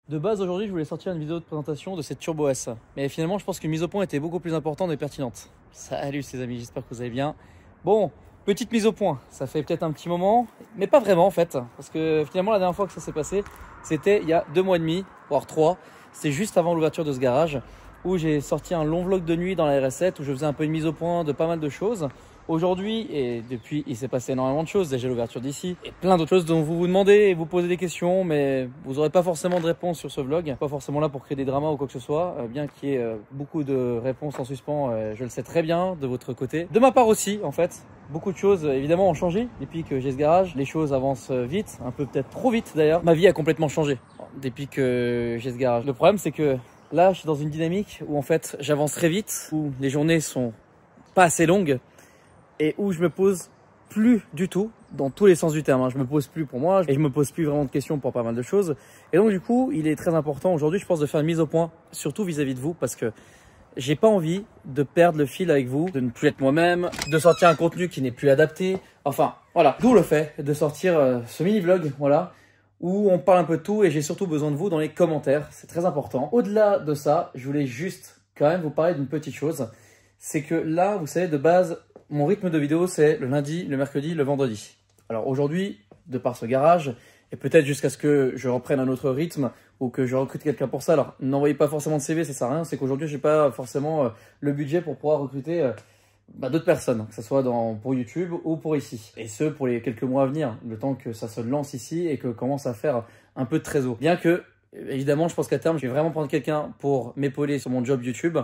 De base, aujourd'hui, je voulais sortir une vidéo de présentation de cette Turbo S. Mais finalement, je pense qu'une mise au point était beaucoup plus importante et pertinente. Salut les amis, j'espère que vous allez bien. Bon, petite mise au point. Ça fait peut-être un petit moment, mais pas vraiment en fait. Parce que finalement, la dernière fois que ça s'est passé, c'était il y a 2 mois et demi, voire 3. C'était juste avant l'ouverture de ce garage où j'ai sorti un long vlog de nuit dans la RS7 où je faisais un peu une mise au point de pas mal de choses. Aujourd'hui et depuis, il s'est passé énormément de choses. Déjà l'ouverture d'ici et plein d'autres choses dont vous vous demandez et vous posez des questions, mais vous n'aurez pas forcément de réponse sur ce vlog. Pas forcément là pour créer des dramas ou quoi que ce soit, bien qu'il y ait beaucoup de réponses en suspens, je le sais très bien de votre côté. De ma part aussi, en fait, beaucoup de choses évidemment ont changé depuis que j'ai ce garage. Les choses avancent vite, un peu peut-être trop vite d'ailleurs. Ma vie a complètement changé depuis que j'ai ce garage. Le problème, c'est que là, je suis dans une dynamique où en fait, j'avance très vite, où les journées sont pas assez longues. Et où je me pose plus du tout, dans tous les sens du terme. Je me pose plus pour moi et je me pose plus vraiment de questions pour pas mal de choses. Et donc du coup, il est très important aujourd'hui, je pense, de faire une mise au point, surtout vis-à-vis de vous, parce que j'ai pas envie de perdre le fil avec vous, de ne plus être moi-même, de sortir un contenu qui n'est plus adapté. Enfin, voilà. D'où le fait de sortir ce mini-vlog, voilà, où on parle un peu de tout et j'ai surtout besoin de vous dans les commentaires. C'est très important. Au-delà de ça, je voulais juste quand même vous parler d'une petite chose. C'est que là, vous savez, de base, mon rythme de vidéo, c'est le lundi, le mercredi, le vendredi. Alors aujourd'hui, de par ce garage, et peut-être jusqu'à ce que je reprenne un autre rythme ou que je recrute quelqu'un pour ça, alors n'envoyez pas forcément de CV, ça sert à rien, c'est qu'aujourd'hui, j'ai pas forcément le budget pour pouvoir recruter d'autres personnes, que ce soit pour YouTube ou pour ici. Et ce, pour les quelques mois à venir, le temps que ça se lance ici et que commence à faire un peu de trésor. Bien que, évidemment, je pense qu'à terme, je vais vraiment prendre quelqu'un pour m'épauler sur mon job YouTube.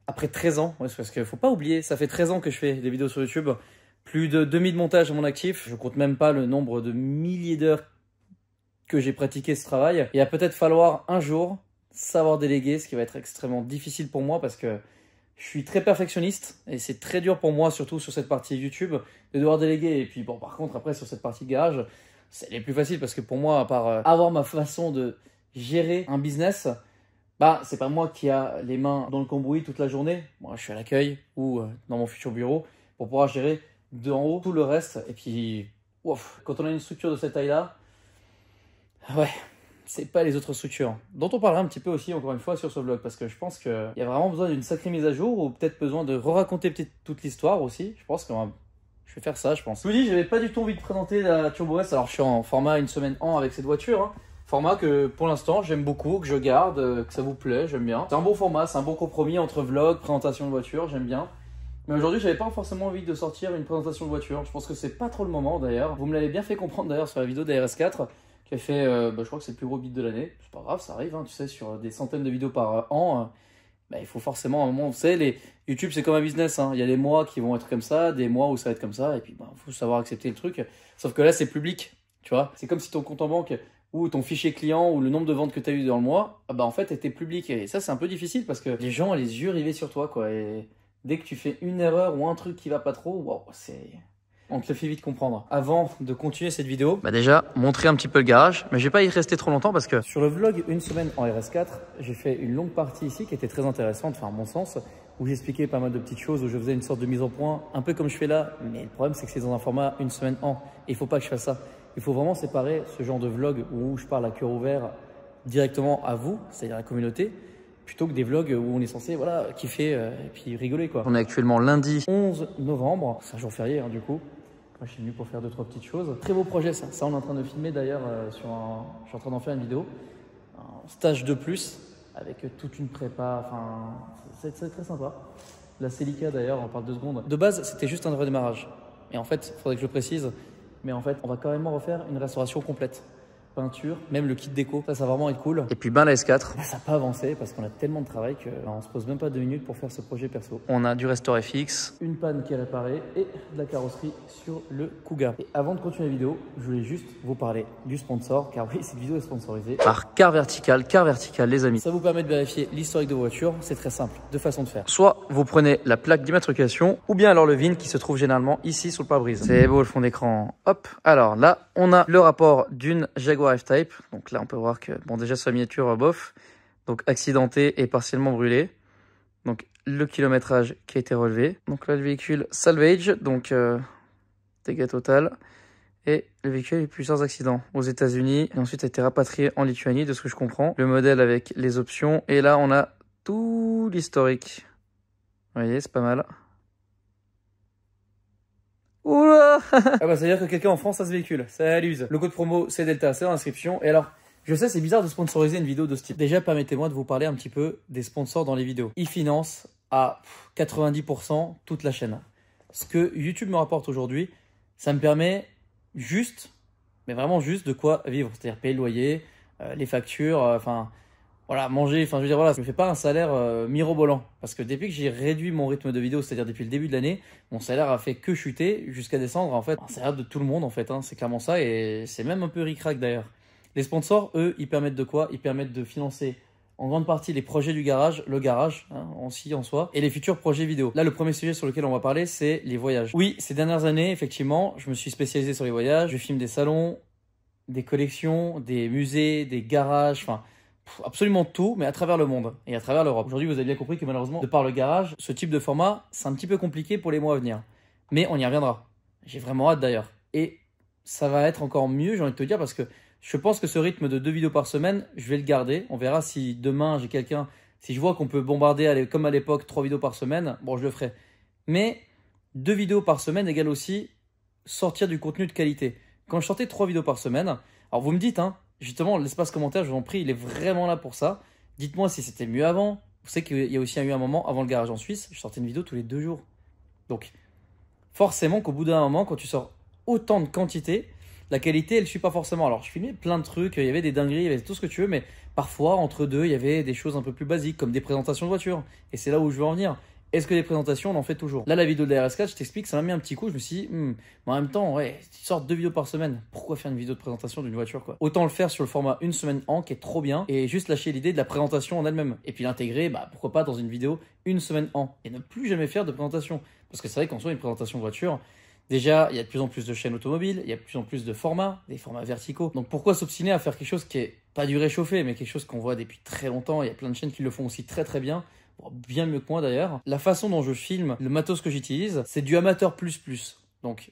Après 13 ans, ouais, parce qu'il ne faut pas oublier, ça fait 13 ans que je fais des vidéos sur YouTube, plus de 2000 montages à mon actif, je compte même pas le nombre de milliers d'heures que j'ai pratiqué ce travail. Il va peut-être falloir un jour savoir déléguer, ce qui va être extrêmement difficile pour moi parce que je suis très perfectionniste et c'est très dur pour moi, surtout sur cette partie YouTube, de devoir déléguer. Et puis bon, par contre, après sur cette partie garage, c'est les plus facile parce que pour moi, à part avoir ma façon de gérer un business, bah, c'est pas moi qui a les mains dans le cambouis toute la journée. Moi, je suis à l'accueil ou dans mon futur bureau pour pouvoir gérer d'en haut tout le reste. Et puis, ouf, quand on a une structure de cette taille-là, ouais, c'est pas les autres structures. Dont on parlera un petit peu aussi, encore une fois, sur ce vlog. Parce que je pense qu'il y a vraiment besoin d'une sacrée mise à jour ou peut-être besoin de re-raconter peut-être toute l'histoire aussi. Je pense que je vais faire ça, je pense. Je vous dis, j'avais pas du tout envie de présenter la Turbo S. Alors, je suis en format 1 semaine en avec cette voiture, hein. Format que pour l'instant j'aime beaucoup, que je garde, que ça vous plaît, j'aime bien. C'est un bon format, c'est un bon compromis entre vlog, présentation de voiture, j'aime bien. Mais aujourd'hui j'avais pas forcément envie de sortir une présentation de voiture. Je pense que c'est pas trop le moment d'ailleurs. Vous me l'avez bien fait comprendre d'ailleurs sur la vidéo de la RS4 qui a fait, je crois que c'est le plus gros bid de l'année. C'est pas grave, ça arrive, hein, tu sais, sur des centaines de vidéos par an. Bah, il faut forcément un moment, vous savez, YouTube c'est comme un business, hein. Il y a des mois qui vont être comme ça, des mois où ça va être comme ça, et puis bah, faut savoir accepter le truc. Sauf que là c'est public, tu vois. C'est comme si ton compte en banque ou ton fichier client ou le nombre de ventes que tu as eu dans le mois, bah en fait était public. Et ça c'est un peu difficile parce que les gens ont les yeux rivés sur toi, quoi. Et dès que tu fais une erreur ou un truc qui va pas trop, wow, on te le fait vite comprendre. Avant de continuer cette vidéo, bah déjà, montrer un petit peu le garage, mais je vais pas y rester trop longtemps parce que sur le vlog 1 semaine en RS4, j'ai fait une longue partie ici qui était très intéressante, enfin à mon sens, où j'expliquais pas mal de petites choses, où je faisais une sorte de mise au point, un peu comme je fais là, mais le problème c'est que c'est dans un format 1 semaine en, et il faut pas que je fasse ça. Il faut vraiment séparer ce genre de vlog où je parle à cœur ouvert directement à vous, c'est-à-dire à la communauté, plutôt que des vlogs où on est censé voilà, kiffer et puis rigoler, quoi. On est actuellement lundi 11 novembre, c'est un jour férié hein, du coup. Moi, je suis venu pour faire 2-3 petites choses. Très beau projet ça. Ça on est en train de filmer d'ailleurs je suis en train d'en faire une vidéo. Un stage de plus avec toute une prépa, enfin c'est très sympa. La Celica d'ailleurs, on parle 2 secondes. De base c'était juste un redémarrage. Et en fait, il faudrait que je le précise, mais en fait on va carrément refaire une restauration complète. Peinture, même le kit déco, ça va vraiment être cool. Et puis ben la S4, là, ça n'a pas avancé parce qu'on a tellement de travail qu'on se pose même pas 2 minutes pour faire ce projet perso. On a du restore FX, une panne qui est réparée et de la carrosserie sur le Kuga. Et avant de continuer la vidéo, je voulais juste vous parler du sponsor, car oui, cette vidéo est sponsorisée par Car Vertical. Car Vertical, les amis, ça vous permet de vérifier l'historique de voiture. C'est très simple, 2 façons de faire. Soit vous prenez la plaque d'immatriculation, ou bien alors le VIN qui se trouve généralement ici sous le pare-brise. C'est beau le fond d'écran. Hop, alors là, on a le rapport d'une Jaguar F-Type. Donc là, on peut voir que, bon, déjà, sa miniature, bof. Donc, accidenté et partiellement brûlé. Donc, le kilométrage qui a été relevé. Donc là, le véhicule salvage. Donc, dégâts total. Et le véhicule a eu plusieurs accidents aux États-Unis et ensuite a été rapatrié en Lituanie, de ce que je comprends. Le modèle avec les options. Et là, on a tout l'historique. Vous voyez, c'est pas mal. Oula. Ah bah, ça veut dire que quelqu'un en France a ce véhicule. Ça l'use. Le code promo, c'est Delta, c'est dans l'inscription. Et alors, je sais, c'est bizarre de sponsoriser une vidéo de ce type. Déjà, permettez-moi de vous parler un petit peu des sponsors dans les vidéos. Ils financent à 90% toute la chaîne. Ce que YouTube me rapporte aujourd'hui, ça me permet juste, mais vraiment juste, de quoi vivre. C'est-à-dire payer le loyer, les factures, enfin, voilà, manger. Enfin, je veux dire, voilà, je ne fais pas un salaire mirobolant. Parce que depuis que j'ai réduit mon rythme de vidéo, c'est-à-dire depuis le début de l'année, mon salaire a fait que chuter jusqu'à descendre, en fait. Un salaire de tout le monde, en fait, hein, c'est clairement ça. Et c'est même un peu ric-rac d'ailleurs. Les sponsors, eux, ils permettent de quoi? Ils permettent de financer en grande partie les projets du garage, le garage, hein, en soi, et les futurs projets vidéo. Là, le premier sujet sur lequel on va parler, c'est les voyages. Oui, ces dernières années, effectivement, je me suis spécialisé sur les voyages. Je filme des salons, des collections, des musées, des garages, enfin, absolument tout, mais à travers le monde et à travers l'Europe. Aujourd'hui, vous avez bien compris que malheureusement, de par le garage, ce type de format, c'est un petit peu compliqué pour les mois à venir. Mais on y reviendra. J'ai vraiment hâte d'ailleurs. Et ça va être encore mieux, j'ai envie de te dire, parce que je pense que ce rythme de 2 vidéos par semaine, je vais le garder. On verra si demain j'ai quelqu'un, si je vois qu'on peut bombarder comme à l'époque 3 vidéos par semaine, bon, je le ferai. Mais 2 vidéos par semaine égale aussi sortir du contenu de qualité. Quand je sortais 3 vidéos par semaine, alors vous me dites, hein, justement, l'espace commentaire, je vous en prie, il est vraiment là pour ça. Dites-moi si c'était mieux avant. Vous savez qu'il y a aussi eu un moment, avant le garage en Suisse, je sortais une vidéo tous les 2 jours. Donc, forcément qu'au bout d'un moment, quand tu sors autant de quantité, la qualité, elle ne suit pas forcément. Alors, je filmais plein de trucs, il y avait des dingueries, il y avait tout ce que tu veux, mais parfois, entre deux, il y avait des choses un peu plus basiques, comme des présentations de voitures. Et c'est là où je veux en venir. Est-ce que les présentations, on en fait toujours? Là, la vidéo de la RS4, je t'explique, ça m'a mis un petit coup. Je me suis dit, mais en même temps, ouais, tu sors 2 vidéos par semaine. Pourquoi faire une vidéo de présentation d'une voiture, quoi? Autant le faire sur le format une semaine en, qui est trop bien, et juste lâcher l'idée de la présentation en elle-même. Et puis l'intégrer, bah, pourquoi pas dans une vidéo une semaine en. Et ne plus jamais faire de présentation. Parce que c'est vrai qu'en soi, une présentation de voiture, déjà, il y a de plus en plus de chaînes automobiles, il y a de plus en plus de formats, des formats verticaux. Donc pourquoi s'obstiner à faire quelque chose qui est pas du réchauffé, mais quelque chose qu'on voit depuis très longtemps? Il y a plein de chaînes qui le font aussi très très bien, bien mieux que moi d'ailleurs. La façon dont je filme, le matos que j'utilise, c'est du amateur plus plus. Donc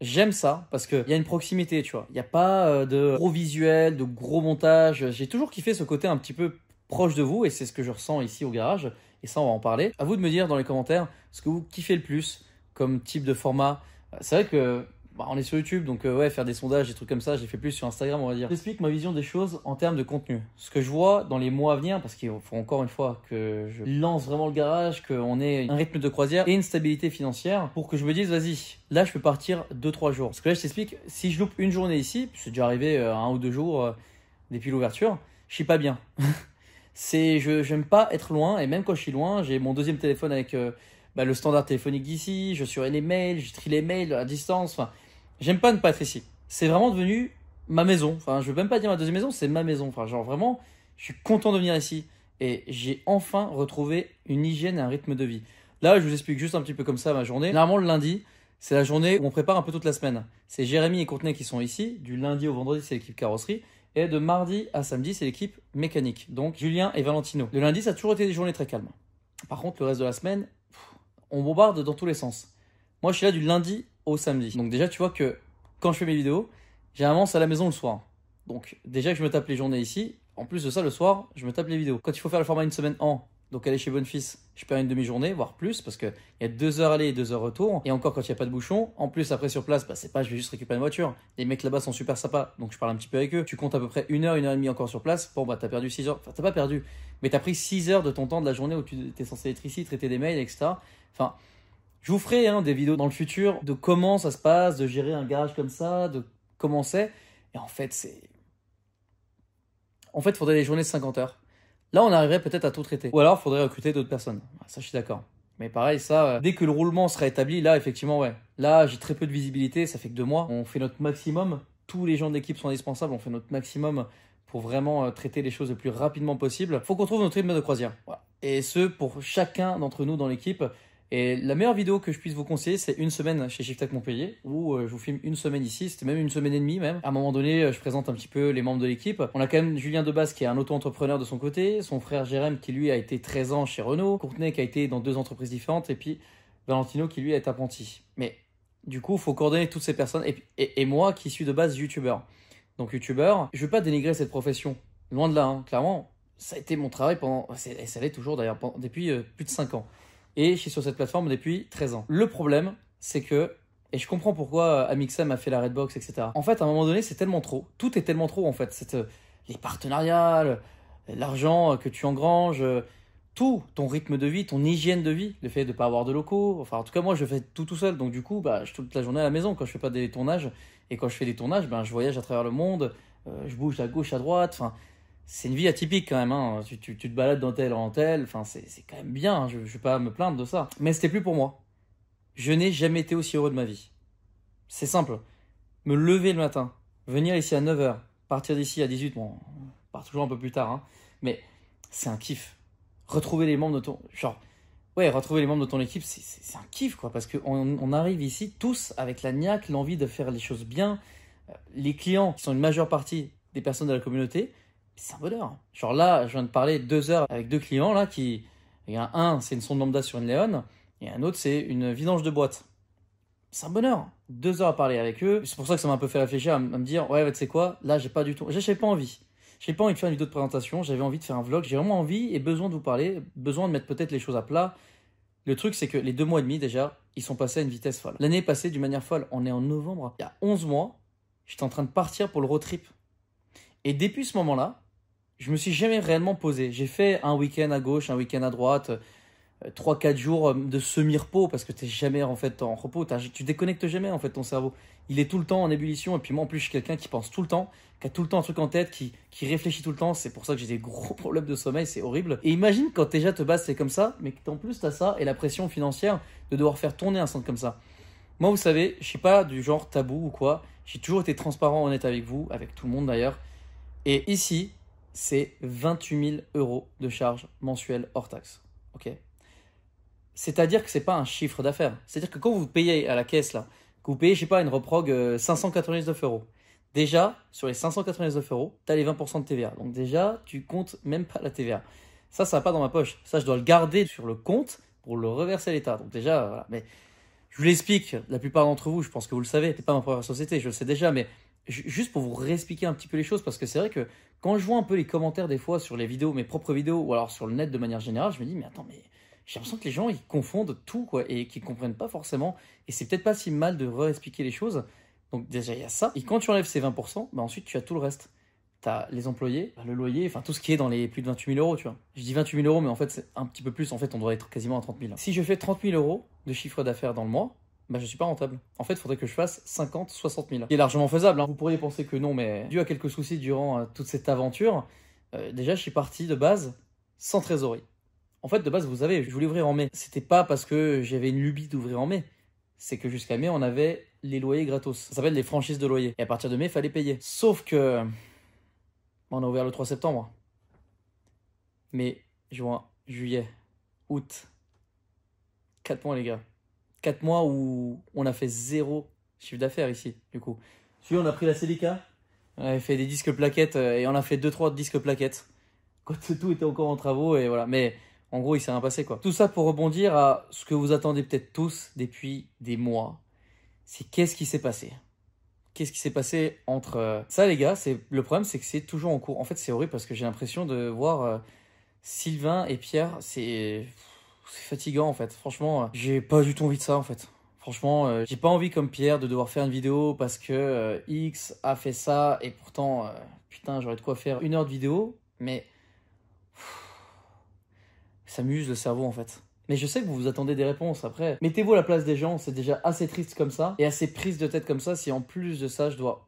j'aime ça parce qu'il y a une proximité, tu vois. Il n'y a pas de gros visuel, de gros montage. J'ai toujours kiffé ce côté un petit peu proche de vous et c'est ce que je ressens ici au garage. Et ça, on va en parler. À vous de me dire dans les commentaires ce que vous kiffez le plus comme type de format. C'est vrai que on est sur YouTube, donc ouais, faire des sondages, des trucs comme ça, je les fais plus sur Instagram, on va dire. J'explique ma vision des choses en termes de contenu. Ce que je vois dans les mois à venir, parce qu'il faut encore une fois que je lance vraiment le garage, qu'on ait un rythme de croisière et une stabilité financière pour que je me dise, vas-y, là je peux partir 2-3 jours. Parce que là, je t'explique, si je loupe une journée ici, c'est déjà arrivé 1 ou 2 jours depuis l'ouverture, je suis pas bien. J'aime pas être loin, et même quand je suis loin, j'ai mon deuxième téléphone avec le standard téléphonique d'ici, je surveille les mails, je trie les mails à distance, enfin, j'aime pas ne pas être ici. C'est vraiment devenu ma maison, enfin, je veux même pas dire ma deuxième maison, c'est ma maison, enfin, genre vraiment, je suis content de venir ici, et j'ai enfin retrouvé une hygiène et un rythme de vie. Là, je vous explique juste un petit peu comme ça ma journée. Normalement, le lundi, c'est la journée où on prépare un peu toute la semaine. C'est Jérémy et Courtenay qui sont ici, du lundi au vendredi, c'est l'équipe carrosserie, et de mardi à samedi, c'est l'équipe mécanique, donc Julien et Valentino. Le lundi, ça a toujours été des journées très calmes. Par contre, le reste de la semaine, on bombarde dans tous les sens. Moi, je suis là du lundi au samedi. Donc déjà, tu vois que quand je fais mes vidéos, généralement, c'est à la maison le soir. Donc déjà que je me tape les journées ici, en plus de ça, le soir, je me tape les vidéos. Quand il faut faire le format une semaine en, donc aller chez Bonefils, je perds une demi-journée, voire plus, parce qu'il y a 2 heures aller et 2 heures retour. Et encore quand il n'y a pas de bouchon. En plus, après sur place, c'est pas je vais juste récupérer une voiture. Les mecs là-bas sont super sympas, donc je parle un petit peu avec eux. Tu comptes à peu près 1 heure, 1 heure et demie encore sur place. Bon, t'as perdu 6 heures. Enfin, t'as pas perdu, mais t'as pris 6 heures de ton temps de la journée où tu étais censé être ici, traiter des mails, etc. Enfin, je vous ferai des vidéos dans le futur de comment ça se passe, de gérer un garage comme ça, de comment c'est. Et en fait, il faudrait des journées de 50 heures. Là, on arriverait peut-être à tout traiter. Ou alors, il faudrait recruter d'autres personnes. Ça, je suis d'accord. Mais pareil, ça, dès que le roulement sera établi, là, effectivement, ouais. Là, j'ai très peu de visibilité, ça fait que 2 mois. On fait notre maximum. Tous les gens de l'équipe sont indispensables. On fait notre maximum pour vraiment traiter les choses le plus rapidement possible. Il faut qu'on trouve notre rythme de croisière. Voilà. Et ce, pour chacun d'entre nous dans l'équipe. Et la meilleure vidéo que je puisse vous conseiller, c'est une semaine chez Shiftech Montpellier, où je vous filme une semaine ici, c'était même 1 semaine et demie même. À un moment donné, je présente un petit peu les membres de l'équipe. On a quand même Julien Debas qui est un auto-entrepreneur de son côté, son frère Jérém qui lui a été 13 ans chez Renault, Courtenay qui a été dans 2 entreprises différentes, et puis Valentino qui lui est apprenti. Mais Du coup, il faut coordonner toutes ces personnes. Et moi qui suis de base youtubeur. Donc youtubeur, je ne veux pas dénigrer cette profession. Loin de là, hein. Clairement, ça a été mon travail pendant, et ça l'est toujours d'ailleurs, depuis plus de 5 ans. Et je suis sur cette plateforme depuis 13 ans. Le problème, c'est que, et je comprends pourquoi Amixem a fait la Redbox, etc. En fait, à un moment donné, c'est tellement trop. Tout est tellement trop, en fait. Les partenariats, l'argent que tu engranges, tout, ton rythme de vie, ton hygiène de vie, le fait de ne pas avoir de locaux. Enfin, en tout cas, moi, je fais tout seul. Donc, du coup, bah, je suis toute la journée à la maison quand je fais pas des tournages. Et quand je fais des tournages, ben, je voyage à travers le monde, je bouge à gauche, à droite. Enfin, c'est une vie atypique quand même. Hein. Tu te balades d'un tel en tel. Enfin, c'est quand même bien. Hein. Je ne vais pas me plaindre de ça. Mais c'était plus pour moi. Je n'ai jamais été aussi heureux de ma vie. C'est simple. Me lever le matin, venir ici à 9 h, partir d'ici à 18 h, bon, on part toujours un peu plus tard, hein, mais c'est un kiff. Retrouver les membres de ton... retrouver les membres de ton équipe, c'est un kiff, quoi, parce qu'on arrive ici tous avec la niaque, l'envie de faire les choses bien. Les clients, qui sont une majeure partie des personnes de la communauté, c'est un bonheur. Genre là, je viens de parler 2 heures avec 2 clients, là, il y a un, c'est une sonde lambda sur une Léon, et un autre, c'est une vidange de boîte. C'est un bonheur. 2 heures à parler avec eux. C'est pour ça que ça m'a un peu fait réfléchir à me dire, ouais, tu sais quoi, là, j'ai pas du tout... J'avais pas envie. J'ai pas envie de faire une vidéo de présentation, j'avais envie de faire un vlog, j'ai vraiment envie et besoin de vous parler, besoin de mettre peut-être les choses à plat. Le truc, c'est que les 2 mois et demi, déjà, ils sont passés à une vitesse folle. L'année est passée d'une manière folle. On est en novembre. Il y a 11 mois, j'étais en train de partir pour le road trip. Et depuis ce moment-là, je me suis jamais réellement posé. J'ai fait un week-end à gauche, un week-end à droite, 3-4 jours de semi-repos parce que tu n'es jamais en fait en repos. Tu déconnectes jamais en fait ton cerveau. Il est tout le temps en ébullition. Et puis moi, en plus, je suis quelqu'un qui pense tout le temps, qui a tout le temps un truc en tête, qui réfléchit tout le temps. C'est pour ça que j'ai des gros problèmes de sommeil. C'est horrible. Et imagine quand déjà te bases, c'est comme ça, mais qu'en plus, tu as ça et la pression financière de devoir faire tourner un centre comme ça. Moi, vous savez, je suis pas du genre tabou ou quoi. J'ai toujours été transparent, honnête avec vous, avec tout le monde d'ailleurs. Et ici, c'est 28 000 € de charges mensuelles hors taxe. Ok. C'est-à-dire que c'est pas un chiffre d'affaires. C'est-à-dire que quand vous payez à la caisse, là, que vous payez, je sais pas, une reprog 599 €. Déjà, sur les 599 €, tu as les 20% de TVA. Donc déjà, tu comptes même pas la TVA. Ça va pas dans ma poche. Ça, je dois le garder sur le compte pour le reverser à l'État. Donc déjà, voilà. Mais je vous l'explique, la plupart d'entre vous, je pense que vous le savez, c'est pas ma première société, je le sais déjà, mais juste pour vous réexpliquer un petit peu les choses, parce que c'est vrai que quand je vois un peu les commentaires des fois sur les vidéos, mes propres vidéos, ou alors sur le net de manière générale, je me dis, mais attends, mais j'ai l'impression que les gens, ils confondent tout, quoi, et qu'ils comprennent pas forcément, et c'est peut-être pas si mal de réexpliquer les choses. Donc déjà, il y a ça, et quand tu enlèves ces 20%, bah ensuite, tu as tout le reste. Tu as les employés, le loyer, enfin tout ce qui est dans les plus de 28 000 €, tu vois. Je dis 28 000 €, mais en fait, c'est un petit peu plus. En fait, on doit être quasiment à 30 000. Si je fais 30 000 € de chiffre d'affaires dans le mois, bah, je suis pas rentable. En fait, il faudrait que je fasse 50, 60 000. Ce qui est largement faisable. Hein. Vous pourriez penser que non, mais dû à quelques soucis durant toute cette aventure, déjà, je suis parti de base sans trésorerie. En fait, de base, vous savez, je voulais ouvrir en mai. C'était pas parce que j'avais une lubie d'ouvrir en mai. C'est que jusqu'à mai, on avait les loyers gratos. Ça s'appelle les franchises de loyer. Et à partir de mai, il fallait payer. Sauf que on a ouvert le 3 septembre. Mai, juin, juillet, août. 4 mois, les gars. 4 mois où on a fait 0 chiffre d'affaires ici, du coup. Puis on a pris la Celica, on avait fait des disques plaquettes et on a fait 2-3 disques plaquettes. Quand tout était encore en travaux et voilà. Mais en gros, il s'est rien passé, quoi. Tout ça pour rebondir à ce que vous attendez peut-être tous depuis des mois. C'est qu'est-ce qui s'est passé? Qu'est-ce qui s'est passé entre... Ça, les gars, le problème, c'est que c'est toujours en cours. En fait, c'est horrible parce que j'ai l'impression de voir Sylvain et Pierre. C'est fatigant, en fait. Franchement, j'ai pas du tout envie de ça, en fait. Franchement, j'ai pas envie, comme Pierre, de devoir faire une vidéo parce que X a fait ça. Et pourtant, putain, j'aurais de quoi faire 1 heure de vidéo. Mais ça m'use le cerveau, en fait. Mais je sais que vous vous attendez des réponses après. Mettez-vous à la place des gens, c'est déjà assez triste comme ça et assez prise de tête comme ça si en plus de ça, je dois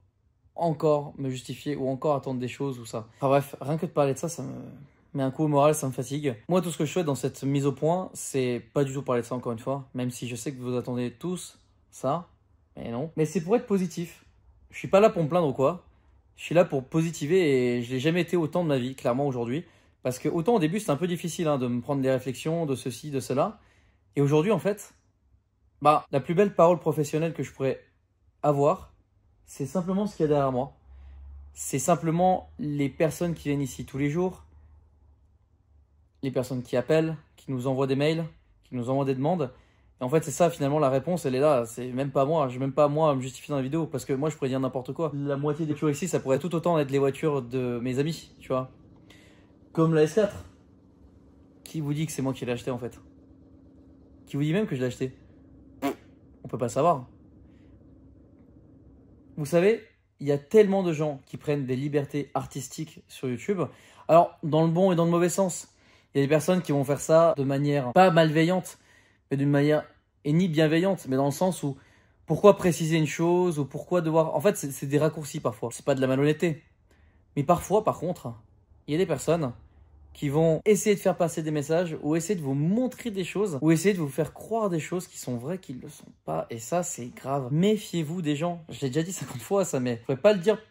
encore me justifier ou encore attendre des choses ou ça. Enfin bref, rien que de parler de ça, ça me met un coup au moral, ça me fatigue. Moi, tout ce que je souhaite dans cette mise au point, c'est pas du tout parler de ça encore une fois, même si je sais que vous attendez tous ça, mais non. Mais c'est pour être positif. Je suis pas là pour me plaindre ou quoi. Je suis là pour positiver et je n'ai jamais été autant de ma vie, clairement aujourd'hui. Parce que autant au début c'était un peu difficile de me prendre des réflexions de ceci, de cela. Et aujourd'hui en fait, bah, la plus belle parole professionnelle que je pourrais avoir, c'est simplement ce qu'il y a derrière moi. C'est simplement les personnes qui viennent ici tous les jours, les personnes qui appellent, qui nous envoient des mails, qui nous envoient des demandes. Et en fait, c'est ça, finalement, la réponse, elle est là. C'est même pas moi. Je vais même pas moi à me justifier dans la vidéo. Parce que moi, je pourrais dire n'importe quoi. La moitié des voitures ici, ça pourrait tout autant être les voitures de mes amis, tu vois. Comme la S4. Qui vous dit que c'est moi qui l'ai acheté, en fait? Qui vous dit même que je l'ai acheté? On peut pas savoir. Vous savez, il y a tellement de gens qui prennent des libertés artistiques sur YouTube. Alors, dans le bon et dans le mauvais sens. Il y a des personnes qui vont faire ça de manière pas malveillante, mais d'une manière et ni bienveillante, mais dans le sens où pourquoi préciser une chose ou pourquoi devoir. En fait, c'est des raccourcis parfois. C'est pas de la malhonnêteté. Mais parfois, par contre, il y a des personnes qui vont essayer de faire passer des messages ou essayer de vous montrer des choses ou essayer de vous faire croire des choses qui sont vraies, qui ne le sont pas. Et ça, c'est grave. Méfiez-vous des gens. Je l'ai déjà dit 50 fois, ça, mais je ne pourrais pas le dire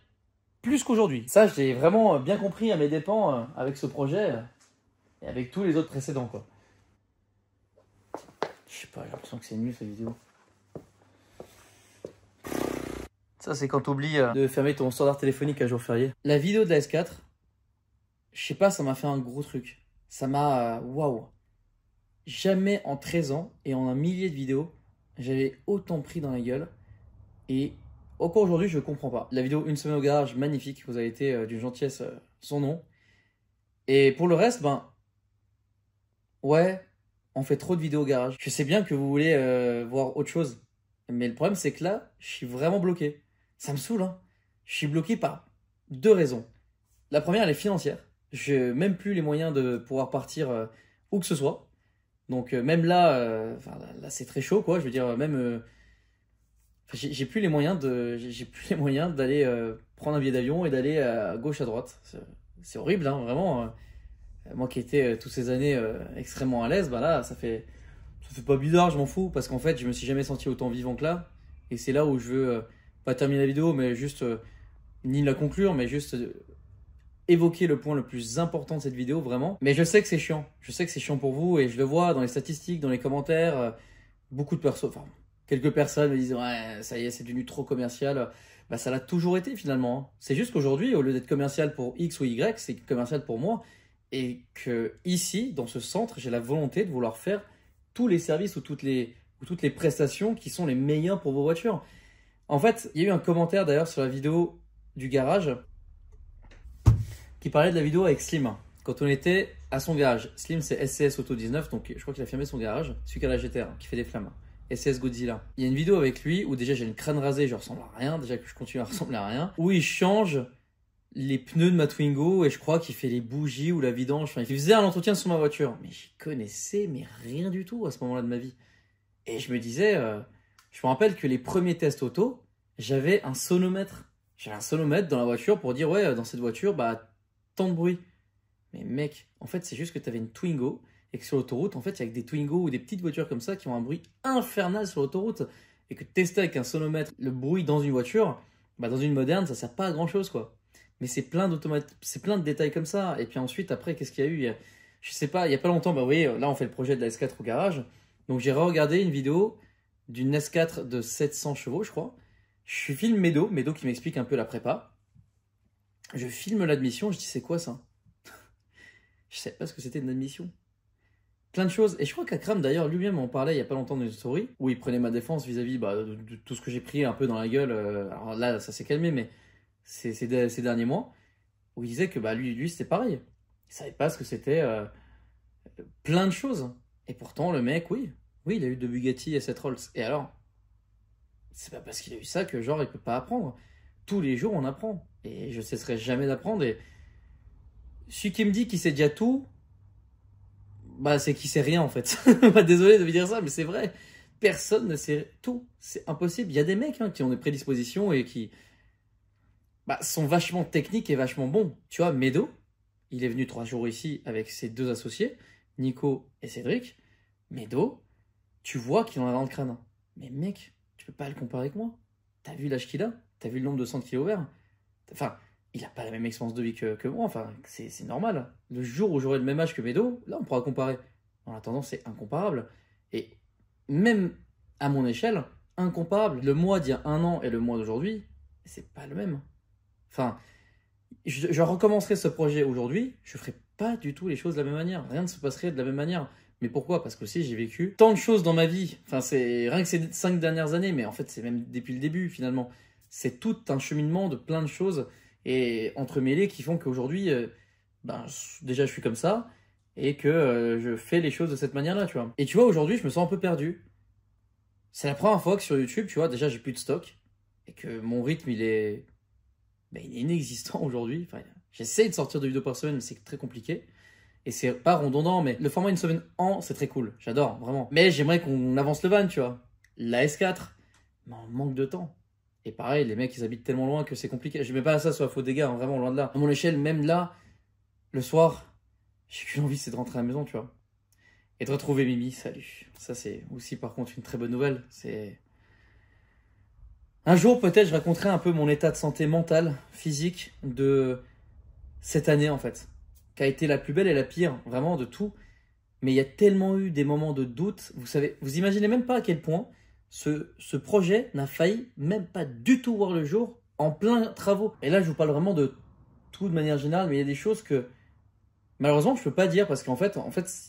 plus qu'aujourd'hui. Ça, je l'ai vraiment bien compris à mes dépens avec ce projet et avec tous les autres précédents, quoi. Je sais pas, j'ai l'impression que c'est nul cette vidéo. Ça, c'est quand tu oublies de fermer ton standard téléphonique à jour férié. La vidéo de la S4, je sais pas, ça m'a fait un gros truc. Ça m'a... Waouh. Jamais en 13 ans et en un millier de vidéos, j'avais autant pris dans la gueule. Et encore aujourd'hui, je comprends pas. La vidéo Une semaine au garage, magnifique. Vous avez été d'une gentillesse sans nom. Et pour le reste, ben... Ouais, on fait trop de vidéos au garage. Je sais bien que vous voulez voir autre chose. Mais le problème, c'est que là, je suis vraiment bloqué. Ça me saoule, hein. Je suis bloqué par deux raisons. La première, elle est financière. Je n'ai même plus les moyens de pouvoir partir où que ce soit. Donc même là, là c'est très chaud, quoi. Je veux dire, même j'ai plus les moyens d'aller prendre un billet d'avion et d'aller à gauche à droite. C'est horrible, hein, vraiment. Moi qui étais toutes ces années extrêmement à l'aise, bah là ça fait pas bizarre, je m'en fous parce qu'en fait je me suis jamais senti autant vivant que là. Et c'est là où je veux pas terminer la vidéo, mais juste ni la conclure, mais juste évoquer le point le plus important de cette vidéo, vraiment. Mais je sais que c'est chiant. Je sais que c'est chiant pour vous et je le vois dans les statistiques, dans les commentaires. Beaucoup de personnes, enfin, quelques personnes me disent ouais, ça y est, c'est devenu trop commercial. Bah, ça l'a toujours été finalement, hein. C'est juste qu'aujourd'hui, au lieu d'être commercial pour X ou Y, c'est commercial pour moi. Et que ici, dans ce centre, j'ai la volonté de vouloir faire tous les services ou toutes les prestations qui sont les meilleures pour vos voitures. En fait, il y a eu un commentaire d'ailleurs sur la vidéo du garage qui parlait de la vidéo avec Slim, quand on était à son garage. Slim, c'est SCS Auto 19, donc je crois qu'il a fermé son garage, celui qui a la GTR, qui fait des flammes. SCS Godzilla. Il y a une vidéo avec lui où déjà j'ai une crâne rasée, je ressemble à rien, déjà que je continue à ressembler à rien, où il change les pneus de ma Twingo et je crois qu'il fait les bougies ou la vidange. Enfin, il faisait un entretien sur ma voiture. Mais j'y connaissais mais rien du tout à ce moment-là de ma vie. Et je me disais, je me rappelle que les premiers tests auto, j'avais un sonomètre. J'avais un sonomètre dans la voiture pour dire, ouais, dans cette voiture, bah, tant de bruit. Mais mec, en fait, c'est juste que tu avais une Twingo et que sur l'autoroute, en fait, il y a que des Twingo ou des petites voitures comme ça qui ont un bruit infernal sur l'autoroute. Et que tester avec un sonomètre le bruit dans une voiture, bah, dans une moderne, ça sert pas à grand chose, quoi. Mais c'est plein de détails comme ça. Et puis ensuite, après, qu'est-ce qu'il y a eu? Je sais pas, il y a pas longtemps, bah, vous voyez, là, on fait le projet de la S4 au garage. Donc, j'ai re-regardé une vidéo d'une S4 de 700 chevaux, je crois. Je filme Medo qui m'explique un peu la prépa. Je filme l'admission, je dis, c'est quoi ça? Je sais pas ce que c'était une admission. Plein de choses. Et je crois qu'Akram, d'ailleurs, lui-même en parlait il y a pas longtemps dans une story, où il prenait ma défense vis-à-vis de tout ce que j'ai pris un peu dans la gueule. Alors là, ça s'est calmé, mais ces derniers mois, où il disait que bah, lui c'était pareil. Il savait pas ce que c'était plein de choses. Et pourtant, le mec, oui, il a eu de Bugatti et 7 Rolls. Et alors, c'est pas parce qu'il a eu ça que genre, il peut pas apprendre. Tous les jours, on apprend. Et je cesserai jamais d'apprendre. Et celui qui me dit qu'il sait déjà tout, bah, c'est qu'il sait rien en fait. Bah, désolé de vous dire ça, mais c'est vrai. Personne ne sait tout. C'est impossible. Il y a des mecs qui ont des prédispositions et qui sont vachement techniques et vachement bons. Tu vois, Medo, il est venu 3 jours ici avec ses 2 associés, Nico et Cédric. Medo, tu vois qu'il en a dans le crâne. Mais mec, tu peux pas le comparer avec moi. T'as vu l'âge qu'il a? T'as vu le nombre de centres qu'il a ouvert? Enfin, il a pas la même expérience de vie que moi. Enfin, c'est normal. Le jour où j'aurai le même âge que Medo, là, on pourra comparer. En attendant, c'est incomparable. Et même à mon échelle, incomparable. Le mois d'il y a 1 an et le mois d'aujourd'hui, c'est pas le même. Enfin, je recommencerai ce projet aujourd'hui, je ferai pas du tout les choses de la même manière. Rien ne se passerait de la même manière. Mais pourquoi? Parce que aussi j'ai vécu tant de choses dans ma vie. Enfin, c'est rien que ces 5 dernières années, mais en fait, c'est même depuis le début finalement. C'est tout un cheminement de plein de choses et entremêlées qui font qu'aujourd'hui, déjà je suis comme ça et que je fais les choses de cette manière-là, tu vois. Et tu vois, aujourd'hui, je me sens un peu perdu. C'est la première fois que sur YouTube, tu vois, déjà j'ai plus de stock et que mon rythme il est inexistant aujourd'hui. Enfin, j'essaie de sortir 2 vidéos par semaine, mais c'est très compliqué. Et c'est pas redondant, mais le format une semaine c'est très cool. J'adore, vraiment. Mais j'aimerais qu'on avance le van, tu vois. La S4, mais on manque de temps. Et pareil, les mecs, ils habitent tellement loin que c'est compliqué. Je mets pas ça sur la faute des gars, hein, vraiment loin de là. À mon échelle, même là, le soir, j'ai qu'une envie, c'est de rentrer à la maison, tu vois. Et de retrouver Mimi, salut. Ça, c'est aussi, par contre, une très bonne nouvelle. C'est... Un jour, peut-être, je raconterai un peu mon état de santé mentale, physique, de cette année, en fait. Qui a été la plus belle et la pire, vraiment, de tout. Mais il y a tellement eu des moments de doute. Vous savez, vous imaginez même pas à quel point ce projet n'a failli même pas du tout voir le jour en plein travaux. Et là, je vous parle vraiment de tout de manière générale, mais il y a des choses que malheureusement je peux pas dire parce qu'en fait,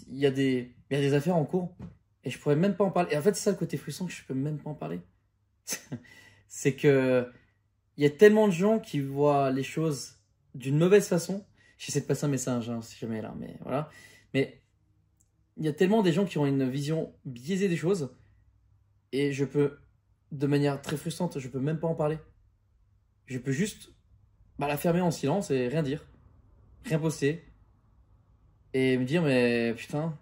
il y a des affaires en cours et je pourrais même pas en parler. Et en fait, c'est ça le côté frustrant que je peux même pas en parler. C'est que il y a tellement de gens qui voient les choses d'une mauvaise façon. J'essaie de passer un message, hein, si jamais là, mais voilà. Mais il y a tellement des gens qui ont une vision biaisée des choses et je peux, de manière très frustrante, je peux même pas en parler. Je peux juste la fermer en silence et rien dire, rien poster et me dire mais putain,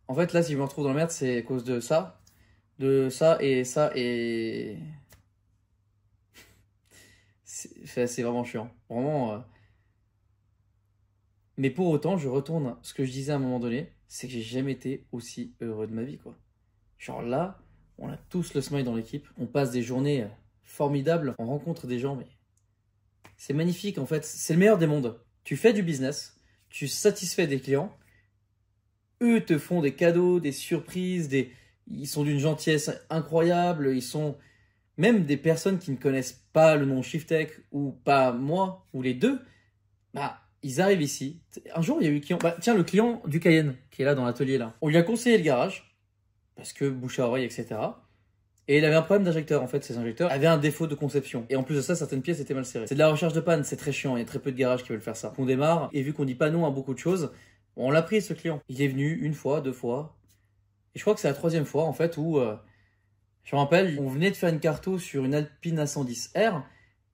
en fait là si je me retrouve dans la merde c'est à cause de ça et ça et c'est vraiment chiant, vraiment. Mais pour autant, je retourne ce que je disais à un moment donné, c'est que j'ai jamais été aussi heureux de ma vie, quoi. Genre là, on a tous le smile dans l'équipe, on passe des journées formidables, on rencontre des gens, mais c'est magnifique en fait, c'est le meilleur des mondes. Tu fais du business, tu satisfais des clients, eux te font des cadeaux, des surprises, ils sont d'une gentillesse incroyable, ils sont même des personnes qui ne connaissent pas le nom Shifttech ou pas moi ou les deux, ils arrivent ici. Un jour, il y a eu le client, tiens, le client du Cayenne qui est là dans l'atelier là. On lui a conseillé le garage parce que bouche à oreille, etc. Et il avait un problème d'injecteur. En fait, ces injecteurs avaient un défaut de conception. Et en plus de ça, certaines pièces étaient mal serrées. C'est de la recherche de panne, c'est très chiant. Il y a très peu de garages qui veulent faire ça. On démarre, et vu qu'on dit pas non à beaucoup de choses, on l'a pris ce client. Il est venu une fois, 2 fois. Et je crois que c'est la 3e fois, en fait, où, je me rappelle, on venait de faire une carto sur une Alpine A110R.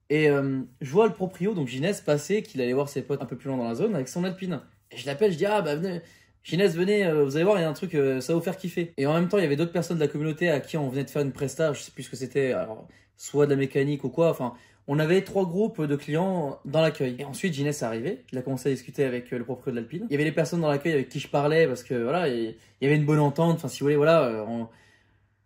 Et je vois le proprio, donc Ginès, passer, qu'il allait voir ses potes un peu plus loin dans la zone avec son Alpine. Et je l'appelle, je dis, venez. Ginès, venez, vous allez voir, il y a un truc, ça va vous faire kiffer. Et en même temps, il y avait d'autres personnes de la communauté à qui on venait de faire une presta, je sais plus ce que c'était, alors, soit de la mécanique ou quoi, enfin, on avait 3 groupes de clients dans l'accueil. Et ensuite, Ginès est arrivé, il a commencé à discuter avec le proprio de l'Alpine. Il y avait les personnes dans l'accueil avec qui je parlais, parce que voilà, il y avait une bonne entente, enfin, si vous voulez, voilà,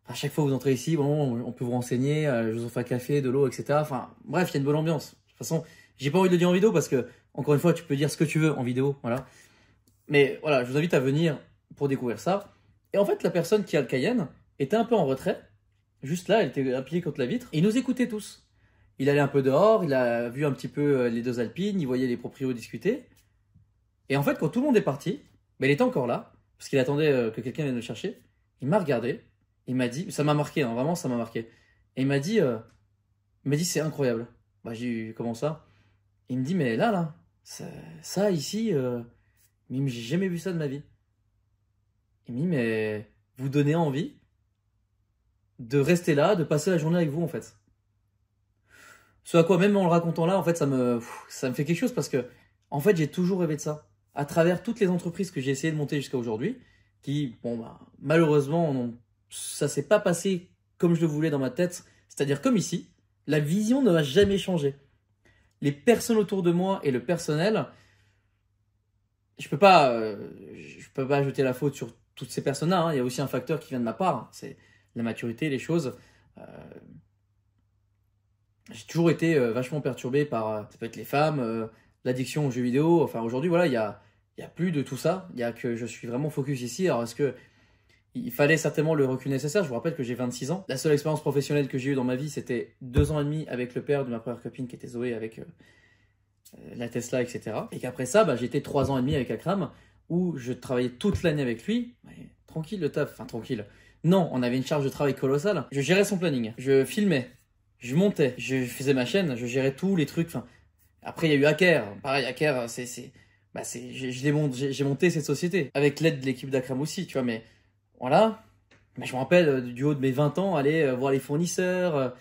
à chaque fois que vous entrez ici, bon, on peut vous renseigner, je vous offre un café, de l'eau, etc. Enfin, bref, il y a une bonne ambiance. De toute façon, j'ai pas envie de le dire en vidéo parce que, encore une fois, tu peux dire ce que tu veux en vidéo, voilà. Mais voilà, je vous invite à venir pour découvrir ça. Et en fait, la personne qui a le Cayenne était un peu en retrait. Juste là, elle était appuyée contre la vitre. Et il nous écoutait tous. Il allait un peu dehors, il a vu un petit peu les 2 Alpines, il voyait les proprios discuter. Et en fait, quand tout le monde est parti, il était encore là, parce qu'il attendait que quelqu'un vienne le chercher. Il m'a regardé, il m'a dit, ça m'a marqué, hein, vraiment ça m'a marqué. Et il m'a dit c'est incroyable. J'ai dit, comment ça? Il me dit, mais là, ça ici... Mais j'ai jamais vu ça de ma vie. Il me dit, mais vous donnez envie de rester là, de passer la journée avec vous, en fait. Ce à quoi, même en le racontant là, en fait, ça me fait quelque chose parce que, en fait, j'ai toujours rêvé de ça. À travers toutes les entreprises que j'ai essayé de monter jusqu'à aujourd'hui, qui, malheureusement, ça s'est pas passé comme je le voulais dans ma tête. C'est-à-dire comme ici, la vision ne va jamais changer. Les personnes autour de moi et le personnel... Je peux pas jeter la faute sur toutes ces personnes-là, hein. Il y a aussi un facteur qui vient de ma part, hein. C'est la maturité, les choses. J'ai toujours été vachement perturbé par, ça peut être les femmes, l'addiction aux jeux vidéo. Enfin, aujourd'hui, voilà, il y a plus de tout ça. Il y a que je suis vraiment focus ici. Alors, est-ce que il fallait certainement le recul nécessaire? Je vous rappelle que j'ai 26 ans. La seule expérience professionnelle que j'ai eue dans ma vie, c'était 2 ans et demi avec le père de ma première copine qui était Zoé, avec... la Tesla, etc. Et qu'après ça, j'ai été 3 ans et demi avec Akram où je travaillais toute l'année avec lui, ouais, tranquille le taf, enfin tranquille. Non, on avait une charge de travail colossale. Je gérais son planning, je filmais, je montais, je faisais ma chaîne, je gérais tous les trucs. Enfin, après il y a eu Hacker. Pareil, Hacker, j'ai monté cette société avec l'aide de l'équipe d'Akram aussi, tu vois. Mais voilà, mais je me rappelle du haut de mes 20 ans, aller voir les fournisseurs,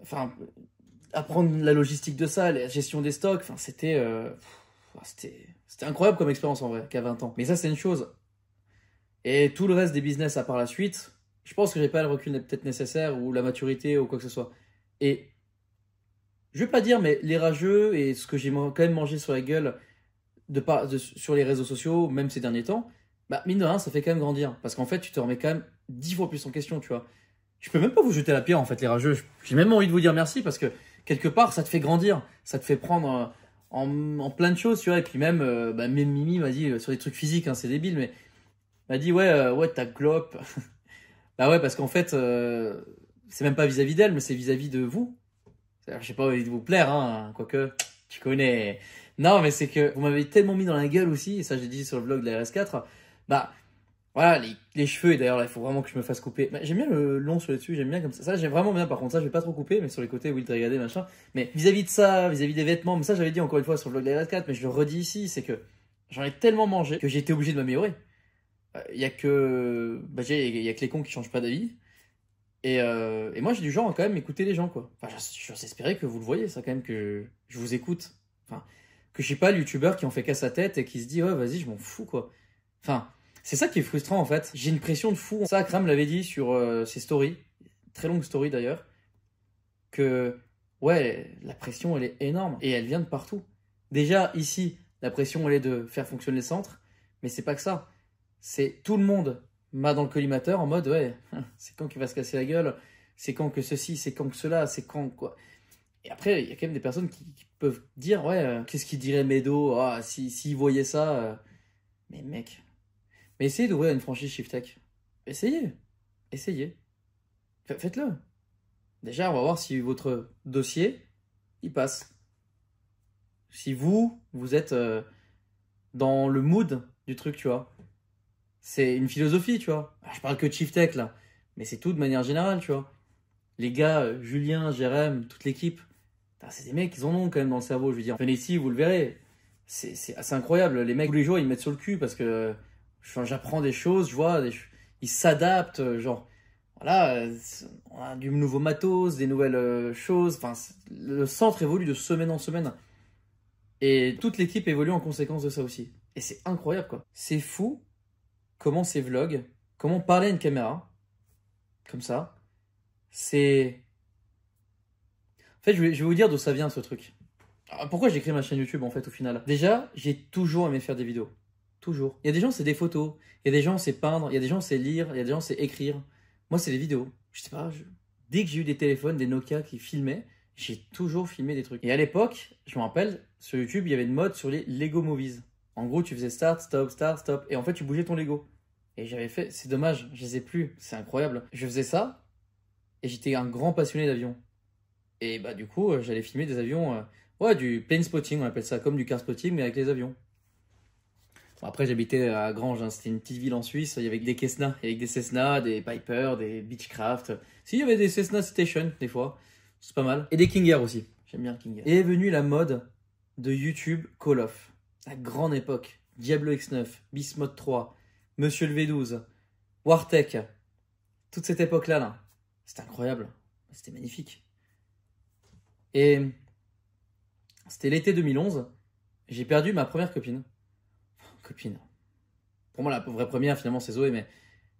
enfin apprendre la logistique de ça, la gestion des stocks. Enfin, c'était incroyable comme expérience en vrai, qu'à 20 ans. Mais ça, c'est une chose. Et tout le reste des business à part la suite, je pense que j'ai pas le recul peut-être nécessaire ou la maturité ou quoi que ce soit. Et je vais pas dire, mais les rageux et ce que j'ai quand même mangé sur la gueule sur les réseaux sociaux, même ces derniers temps, bah mine de rien, ça fait quand même grandir. Parce qu'en fait, tu te remets quand même 10 fois plus en question, tu vois. Je peux même pas vous jeter la pierre en fait, les rageux. J'ai même envie de vous dire merci parce que quelque part, ça te fait grandir. Ça te fait prendre en plein de choses, tu vois. Et puis même, même Mimi m'a dit sur des trucs physiques, hein, c'est débile, mais m'a dit ouais, t'as glop. Bah ouais, parce qu'en fait, c'est même pas vis-à-vis d'elle, mais c'est vis-à-vis de vous. Alors, je sais pas envie de vous plaire, hein, quoique, tu connais. Non, mais c'est que vous m'avez tellement mis dans la gueule aussi, et ça j'ai dit sur le vlog de la RS4, bah voilà, les cheveux, et d'ailleurs là, il faut vraiment que je me fasse couper. Bah, j'aime bien le long sur les dessus, j'aime bien comme ça. Ça, j'aime vraiment bien, par contre, ça, je vais pas trop couper, mais sur les côtés, oui, le regarder, machin. Mais vis-à-vis de ça, vis-à-vis des vêtements, mais ça, j'avais dit encore une fois sur le vlog de la RS4, mais je le redis ici, c'est que j'en ai tellement mangé que j'ai été obligé de m'améliorer. Il y a que, y a que les cons qui changent pas d'avis. Et moi, j'ai du genre à quand même écouter les gens, quoi. Enfin, j'ose espérer que vous le voyez, ça, quand même, que je vous écoute. Enfin, que je suis pas le youtubeur qui en fait qu'à sa tête et qui se dit, ouais, vas-y, je m'en fous, quoi. Enfin, c'est ça qui est frustrant, en fait. J'ai une pression de fou. Ça, Akram l'avait dit sur ses stories, très longue story d'ailleurs, que, ouais, la pression, elle est énorme et elle vient de partout. Déjà, ici, la pression, elle est de faire fonctionner les centres, mais c'est pas que ça. C'est tout le monde m'a dans le collimateur en mode ouais, c'est quand qu'il va se casser la gueule, c'est quand que ceci, c'est quand que cela, c'est quand quoi. Et après, il y a quand même des personnes qui peuvent dire ouais, qu'est-ce qu'il dirait Medo ah, s'il voyait ça. Mais mec, mais essayez d'ouvrir une franchise Shiftech. Essayez, essayez. Faites-le. Déjà, on va voir si votre dossier, il passe. Si vous êtes dans le mood du truc, tu vois. C'est une philosophie, tu vois. Je parle que de Shiftech là, mais c'est tout de manière générale, tu vois. Les gars, Julien, Jérém, toute l'équipe, c'est des mecs, ils en ont quand même dans le cerveau, je veux dire. Venez ici, vous le verrez. C'est assez incroyable. Les mecs, tous les jours, ils me mettent sur le cul parce que j'apprends des choses, je vois, ils s'adaptent, genre, voilà, on a du nouveau matos, des nouvelles choses. Enfin, le centre évolue de semaine en semaine. Et toute l'équipe évolue en conséquence de ça aussi. Et c'est incroyable, quoi. C'est fou comment ces vlogs, comment parler à une caméra, comme ça, c'est... En fait, je vais vous dire d'où ça vient, ce truc. Alors, pourquoi j'ai créé ma chaîne YouTube, en fait, au final? Déjà, j'ai toujours aimé faire des vidéos. Toujours. Il y a des gens, c'est des photos. Il y a des gens, c'est peindre. Il y a des gens, c'est lire. Il y a des gens, c'est écrire. Moi, c'est des vidéos. Je sais pas, dès que j'ai eu des téléphones, des Nokia qui filmaient, j'ai toujours filmé des trucs. Et à l'époque, je me rappelle, sur YouTube, il y avait une mode sur les Lego Movies. En gros, tu faisais start, stop. Et en fait, tu bougeais ton Lego. Et j'avais fait, c'est dommage, je les ai plus, c'est incroyable. Je faisais ça, et j'étais un grand passionné d'avions. Et bah du coup, j'allais filmer des avions, ouais, du plane spotting, on appelle ça comme du car spotting, mais avec les avions. Bon, après, j'habitais à Granges, hein, c'était une petite ville en Suisse, il y avait des Cessna, avec des Cessna, des Piper, des Beechcraft. Si, il y avait des Cessna Station, des fois, c'est pas mal. Et des King Air aussi, j'aime bien King Air. Et est venue la mode de YouTube Call of, la grande époque, Diablo X9, Bismode 3, Monsieur le V12, Wartech, toute cette époque-là, là, c'était incroyable, c'était magnifique. Et c'était l'été 2011, j'ai perdu ma première copine. Copine. Pour moi, la vraie première, finalement, c'est Zoé, mais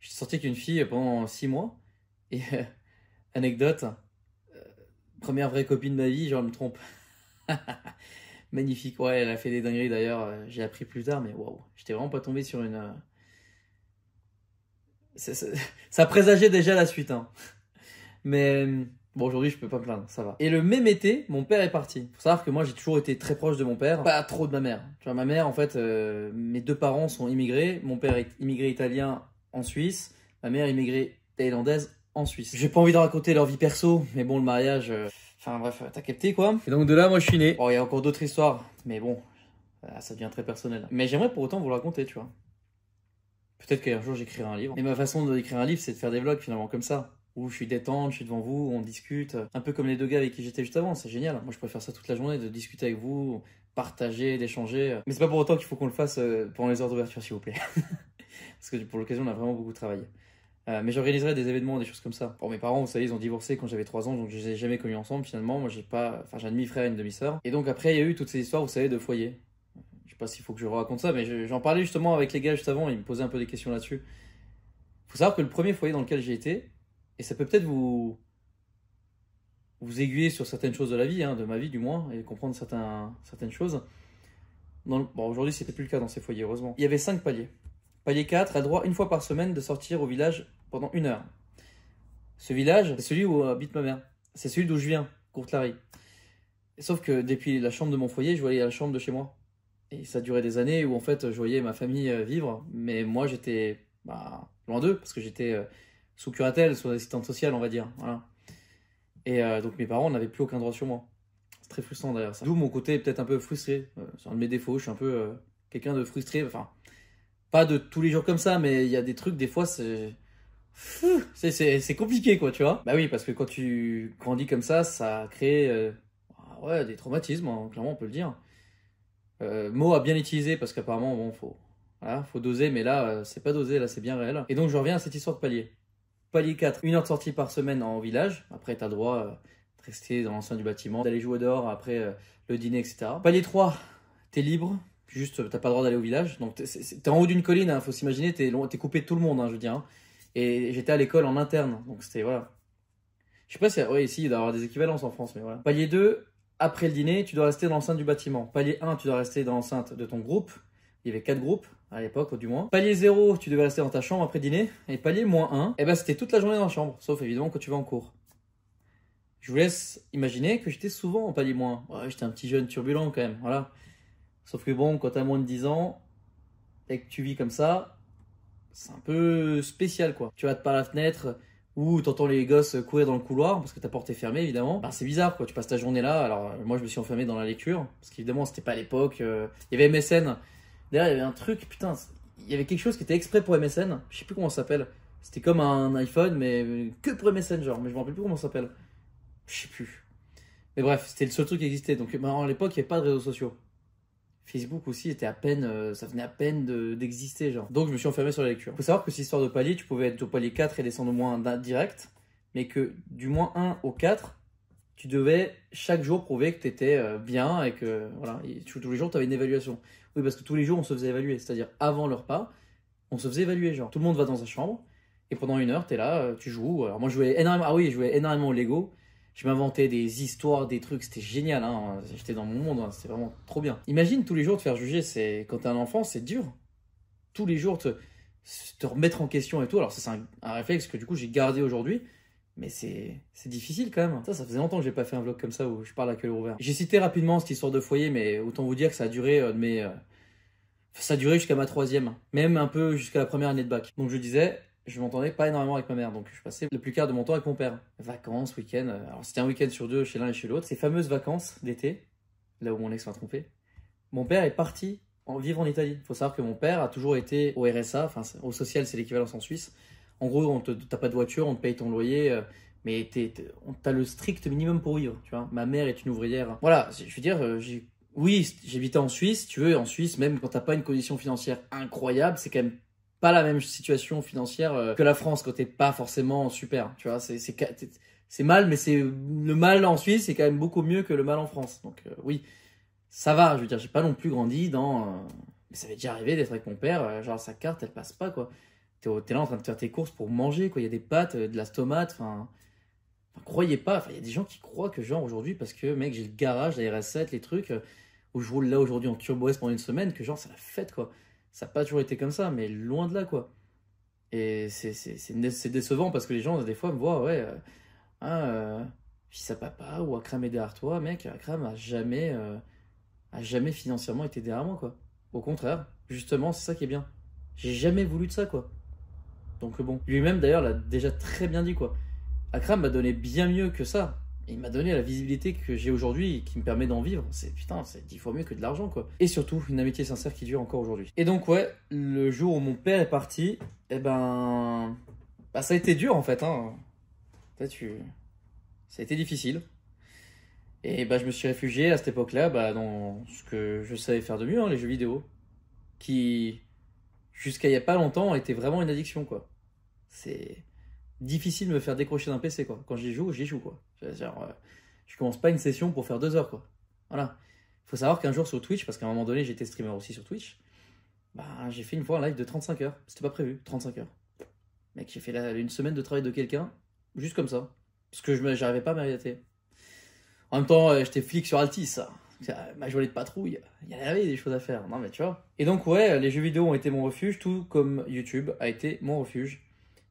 j'étais sorti avec une fille pendant 6 mois. Et anecdote, première vraie copine de ma vie, genre, je me trompe. Magnifique, ouais, elle a fait des dingueries d'ailleurs, j'ai appris plus tard, mais waouh, j'étais vraiment pas tombé sur une... Ça présageait déjà la suite, hein. Mais bon, aujourd'hui, je peux pas me plaindre, ça va. Et le même été, mon père est parti. Faut savoir que moi, j'ai toujours été très proche de mon père, pas trop de ma mère. Tu vois, ma mère, en fait, mes deux parents sont immigrés. Mon père est immigré italien en Suisse, ma mère immigrée thaïlandaise en Suisse. J'ai pas envie de raconter leur vie perso, mais bon, le mariage... Enfin bref, t'as capté quoi. Et donc de là, moi, je suis né. Bon, il y a encore d'autres histoires, mais bon... Ça devient très personnel. Mais j'aimerais pour autant vous le raconter, tu vois. Peut-être qu'un jour j'écrirai un livre. Et ma façon d'écrire un livre, c'est de faire des vlogs finalement comme ça. Où je suis détente, je suis devant vous, on discute. Un peu comme les 2 gars avec qui j'étais juste avant, c'est génial. Moi je préfère ça toute la journée, de discuter avec vous, partager, d'échanger. Mais c'est pas pour autant qu'il faut qu'on le fasse pendant les heures d'ouverture, s'il vous plaît. Parce que pour l'occasion, on a vraiment beaucoup travaillé. Mais j'organiserai des événements, des choses comme ça. Bon, mes parents, vous savez, ils ont divorcé quand j'avais 3 ans, donc je les ai jamais connus ensemble finalement. Moi, j'ai un demi-frère et une demi-sœur. Et donc après, il y a eu toutes ces histoires, vous savez, de foyer. Je sais pas s'il faut que je raconte ça, mais j'en parlais justement avec les gars juste avant, ils me posaient un peu des questions là-dessus. Faut savoir que le premier foyer dans lequel j'ai été, et ça peut peut-être vous aiguiller sur certaines choses de la vie, hein, de ma vie du moins, et comprendre certaines choses. Bon, aujourd'hui, c'était plus le cas dans ces foyers, heureusement. Il y avait 5 paliers. Palier 4 a droit 1 fois par semaine de sortir au village pendant 1 heure. Ce village, c'est celui où habite ma mère. C'est celui d'où je viens, Courtelary. Sauf que depuis la chambre de mon foyer, je voyais la chambre de chez moi. Et ça durait des années où en fait je voyais ma famille vivre, mais moi j'étais loin d'eux, parce que j'étais sous curatelle, sous assistante sociale, on va dire. Voilà. Et donc mes parents n'avaient plus aucun droit sur moi. C'est très frustrant d'ailleurs ça. D'où mon côté peut-être un peu frustré. C'est un de mes défauts, je suis un peu quelqu'un de frustré. Enfin, pas de tous les jours comme ça, mais il y a des trucs, des fois, c'est compliqué, quoi, tu vois. Bah oui, parce que quand tu grandis comme ça crée ouais, des traumatismes, hein, clairement, on peut le dire. Mot à bien utiliser, parce qu'apparemment, bon, faut doser, mais là, c'est pas dosé, là, c'est bien réel. Et donc, je reviens à cette histoire de palier. Palier 4, 1 heure de sortie par semaine en village. Après, t'as le droit de rester dans l'enceinte du bâtiment, d'aller jouer dehors après le dîner, etc. Palier 3, t'es libre. Juste, t'as pas le droit d'aller au village. Donc, t'es en haut d'une colline, hein, faut s'imaginer, t'es coupé de tout le monde, hein, je veux dire. Hein. Et j'étais à l'école en interne, donc c'était, voilà. Je sais pas si, ouais, ici, il doit y avoir des équivalences en France, mais voilà. Palier 2, après le dîner, tu dois rester dans l'enceinte du bâtiment. Palier 1, tu dois rester dans l'enceinte de ton groupe. Il y avait 4 groupes, à l'époque, du moins. Palier 0, tu devais rester dans ta chambre après dîner. Et palier -1, eh ben, c'était toute la journée dans la chambre, sauf évidemment quand tu vas en cours. Je vous laisse imaginer que j'étais souvent en palier -1. Ouais, j'étais un petit jeune turbulent quand même, voilà. Sauf que bon, quand t'as moins de 10 ans et que tu vis comme ça, c'est un peu spécial, quoi. Tu vas par la fenêtre ou t'entends les gosses courir dans le couloir parce que ta porte est fermée, évidemment. Bah, c'est bizarre, quoi. Tu passes ta journée là. Alors, moi, je me suis enfermé dans la lecture parce qu'évidemment, c'était pas à l'époque. Il y avait MSN. D'ailleurs, il y avait un truc, putain, il y avait quelque chose qui était exprès pour MSN. Je sais plus comment ça s'appelle. C'était comme un iPhone, mais que pour MSN, genre. Mais je me rappelle plus comment ça s'appelle. Je sais plus. Mais bref, c'était le seul truc qui existait. Donc, à l'époque, il n'y avait pas de réseaux sociaux. Facebook aussi était à peine, ça venait à peine d'exister, genre. Donc je me suis enfermé sur la lecture. Faut savoir que cette histoire de palier, tu pouvais être au palier 4 et descendre au -1 direct, mais que du -1 au 4, tu devais chaque jour prouver que tu étais bien et que, voilà, et tous les jours tu avais une évaluation. Oui, parce que tous les jours on se faisait évaluer, c'est-à-dire avant le repas, on se faisait évaluer, genre. Tout le monde va dans sa chambre, et pendant 1 heure, tu es là, tu joues. Alors moi je jouais énormément, je jouais énormément au Lego. Je m'inventais des histoires, des trucs, c'était génial, hein. J'étais dans mon monde, hein. C'était vraiment trop bien. Imagine tous les jours te faire juger, quand t'es un enfant, c'est dur. Tous les jours te remettre en question et tout. Alors ça c'est un réflexe que du coup j'ai gardé aujourd'hui, mais c'est difficile quand même. Ça faisait longtemps que j'ai pas fait un vlog comme ça où je parle à cœur ouvert. J'ai cité rapidement cette histoire de foyer, mais autant vous dire que ça a duré ça a duré jusqu'à ma 3e, même un peu jusqu'à la première année de bac. Donc je disais, je m'entendais pas énormément avec ma mère, donc je passais le plus quart de mon temps avec mon père. Vacances, week-end, alors c'était un week-end sur 2 chez l'un et chez l'autre. Ces fameuses vacances d'été, là où mon ex m'a trompé, mon père est parti vivre en Italie. Il faut savoir que mon père a toujours été au RSA, enfin au social c'est l'équivalence en Suisse. En gros, t'as pas de voiture, on te paye ton loyer, mais t'as le strict minimum pour vivre, tu vois. Ma mère est une ouvrière. Voilà, je veux dire, oui, j'habitais en Suisse, tu veux, en Suisse, même quand t'as pas une condition financière incroyable, c'est quand même pas la même situation financière que la France quand t'es pas forcément super, tu vois, c'est mal, mais le mal en Suisse c'est quand même beaucoup mieux que le mal en France, donc oui, ça va, je veux dire, j'ai pas non plus grandi mais ça m'est déjà arrivé d'être avec mon père, genre sa carte elle passe pas, quoi, t'es là en train de faire tes courses pour manger, quoi, il y a des pâtes, de la tomate, enfin, croyez pas, il y a des gens qui croient que genre aujourd'hui, parce que mec j'ai le garage, la RS7, les trucs, où je roule là aujourd'hui en Turbo S pendant 1 semaine, que genre c'est la fête, quoi. Ça n'a pas toujours été comme ça, mais loin de là, quoi. Et c'est décevant parce que les gens, des fois, me voient, ouais, fils à papa ou Akram est derrière toi, mec. Akram a jamais financièrement été derrière moi, quoi. Au contraire, justement, c'est ça qui est bien. J'ai jamais voulu de ça, quoi. Donc bon, lui-même, d'ailleurs, l'a déjà très bien dit, quoi. Akram m'a donné bien mieux que ça. Et il m'a donné la visibilité que j'ai aujourd'hui et qui me permet d'en vivre. C'est putain, c'est 10 fois mieux que de l'argent, quoi. Et surtout, une amitié sincère qui dure encore aujourd'hui. Et donc, ouais, le jour où mon père est parti, eh ben. Bah, ça a été dur, en fait, hein. Ça a été difficile. Et bah, je me suis réfugié à cette époque-là bah, dans ce que je savais faire de mieux, hein, les jeux vidéo. Qui, jusqu'à il y a pas longtemps, était vraiment une addiction, quoi. C'est difficile de me faire décrocher d'un PC, quoi. Quand j'y joue, quoi. Genre, je commence pas une session pour faire 2 heures, quoi. Voilà. Il faut savoir qu'un jour sur Twitch, parce qu'à un moment donné, j'étais streamer aussi sur Twitch, bah, j'ai fait une fois un live de 35 heures. C'était pas prévu, 35 heures. Mec, j'ai fait une semaine de travail de quelqu'un, juste comme ça. Parce que j'arrivais pas à m'arrêter. En même temps, j'étais flic sur Altis, ça. Ma journée de patrouille, il y en avait des choses à faire. Non, mais tu vois. Et donc, ouais, les jeux vidéo ont été mon refuge, tout comme YouTube a été mon refuge.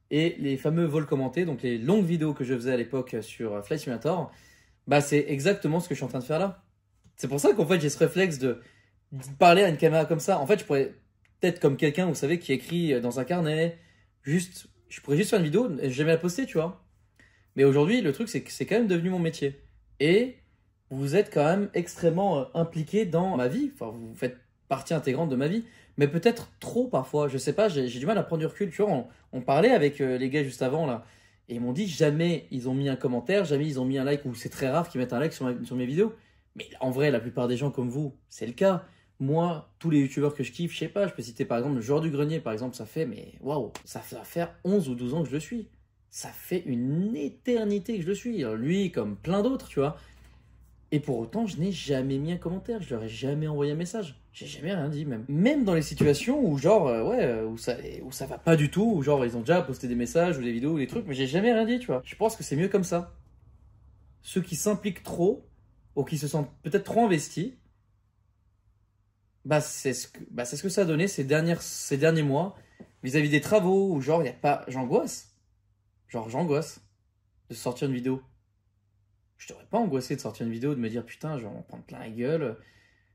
Et les fameux vols commentés, donc les longues vidéos que je faisais à l'époque sur Flight Simulator, bah c'est exactement ce que je suis en train de faire là. C'est pour ça qu'en fait j'ai ce réflexe de parler à une caméra comme ça. En fait, je pourrais peut-être comme quelqu'un, vous savez, qui écrit dans un carnet, je pourrais juste faire une vidéo et jamais la poster, tu vois. Mais aujourd'hui, le truc, c'est que c'est quand même devenu mon métier. Et vous êtes quand même extrêmement impliqué dans ma vie. Enfin, vous faites partie intégrante de ma vie. Mais peut-être trop parfois. Je sais pas, j'ai du mal à prendre du recul. Tu vois, on parlait avec les gars juste avant, là. Et ils m'ont dit jamais ils ont mis un commentaire, jamais ils ont mis un like, ou c'est très rare qu'ils mettent un like sur mes vidéos. Mais en vrai, la plupart des gens comme vous, c'est le cas. Moi, tous les youtubeurs que je kiffe, je sais pas, je peux citer par exemple le joueur du grenier, par exemple, ça fait, mais waouh, ça va faire 11 ou 12 ans que je le suis. Ça fait une éternité que je le suis. Lui, comme plein d'autres, tu vois. Et pour autant, je n'ai jamais mis un commentaire, je leur ai jamais envoyé un message. J'ai jamais rien dit, même. Même dans les situations où, genre, où ça va pas du tout, où, genre, ils ont déjà posté des messages ou des vidéos ou des trucs, mais j'ai jamais rien dit, tu vois. Je pense que c'est mieux comme ça. Ceux qui s'impliquent trop, ou qui se sentent peut-être trop investis, c'est ce que ça a donné ces derniers mois, vis-à-vis des travaux, où, genre, il y a pas. J'angoisse. Genre, j'angoisse de sortir une vidéo. Je devrais pas angoisser de sortir une vidéo, de me dire putain, je vais en prendre plein la gueule.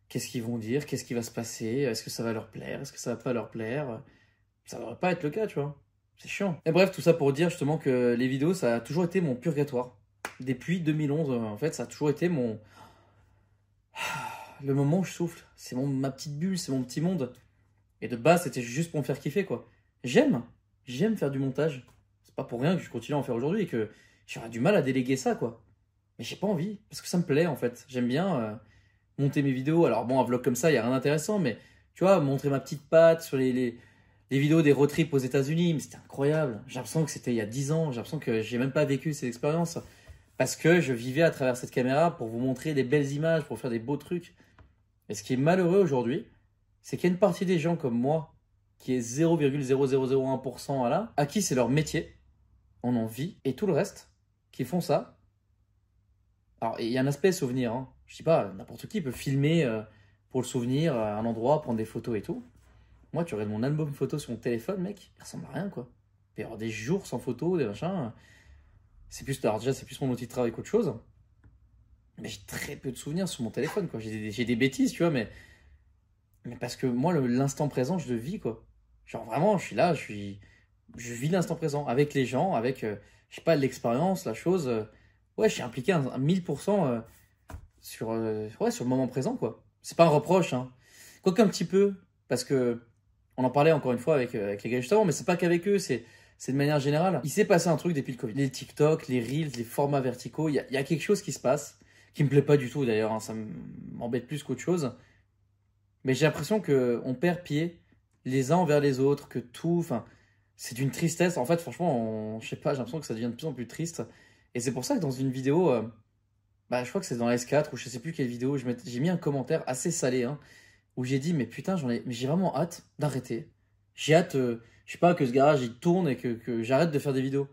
Qu'est-ce qu'ils vont dire? Qu'est-ce qui va se passer? Est-ce que ça va leur plaire? Est-ce que ça va pas leur plaire? Ça devrait pas être le cas, tu vois. C'est chiant. Et bref, tout ça pour dire justement que les vidéos, ça a toujours été mon purgatoire. Depuis 2011, en fait, ça a toujours été le moment où je souffle. C'est ma petite bulle, c'est mon petit monde. Et de base, c'était juste pour me faire kiffer, quoi. J'aime. J'aime faire du montage. C'est pas pour rien que je continue à en faire aujourd'hui et que j'aurais du mal à déléguer ça, quoi. Mais j'ai pas envie, parce que ça me plaît en fait. J'aime bien monter mes vidéos. Alors bon, un vlog comme ça, il n'y a rien d'intéressant, mais tu vois, montrer ma petite patte sur les vidéos des road trips aux États-Unis, mais c'était incroyable. J'ai l'impression que c'était il y a 10 ans, j'ai l'impression que j'ai même pas vécu cette expérience. Parce que je vivais à travers cette caméra pour vous montrer des belles images, pour faire des beaux trucs. Et ce qui est malheureux aujourd'hui, c'est qu'il y a une partie des gens comme moi, qui est 0,0001% à qui c'est leur métier, on en vit, et tout le reste, qui font ça. Alors, il y a un aspect souvenir, hein. Je dis pas, n'importe qui peut filmer pour le souvenir à un endroit, prendre des photos et tout. Moi, tu regardes mon album photo sur mon téléphone, mec, il ressemble à rien, quoi. Il peut y avoir des jours sans photos, des machins. Alors déjà, c'est plus mon outil de travail qu'autre chose. Mais j'ai très peu de souvenirs sur mon téléphone, quoi. J'ai des bêtises, tu vois, mais parce que moi, l'instant présent, je le vis, quoi. Genre vraiment, je suis là, je vis l'instant présent avec les gens, avec, je sais pas, l'expérience, la chose. Ouais, je suis impliqué à 1000% sur le moment présent, quoi. C'est pas un reproche, hein. Quoique un petit peu, parce que on en parlait encore une fois avec les gars juste avant, mais c'est pas qu'avec eux, c'est de manière générale. Il s'est passé un truc depuis le Covid. Les TikTok, les Reels, les formats verticaux, il y a quelque chose qui se passe, qui me plaît pas du tout d'ailleurs, hein, ça m'embête plus qu'autre chose. Mais j'ai l'impression qu'on perd pied les uns envers les autres, que tout, enfin, c'est d'une tristesse. En fait, franchement, je sais pas, j'ai l'impression que ça devient de plus en plus triste. Et c'est pour ça que dans une vidéo, bah, je crois que c'est dans la S4 ou je sais plus quelle vidéo, j'ai mis un commentaire assez salé, hein, où j'ai dit, mais putain, mais j'ai vraiment hâte d'arrêter. J'ai hâte, je sais pas, que ce garage il tourne et que j'arrête de faire des vidéos.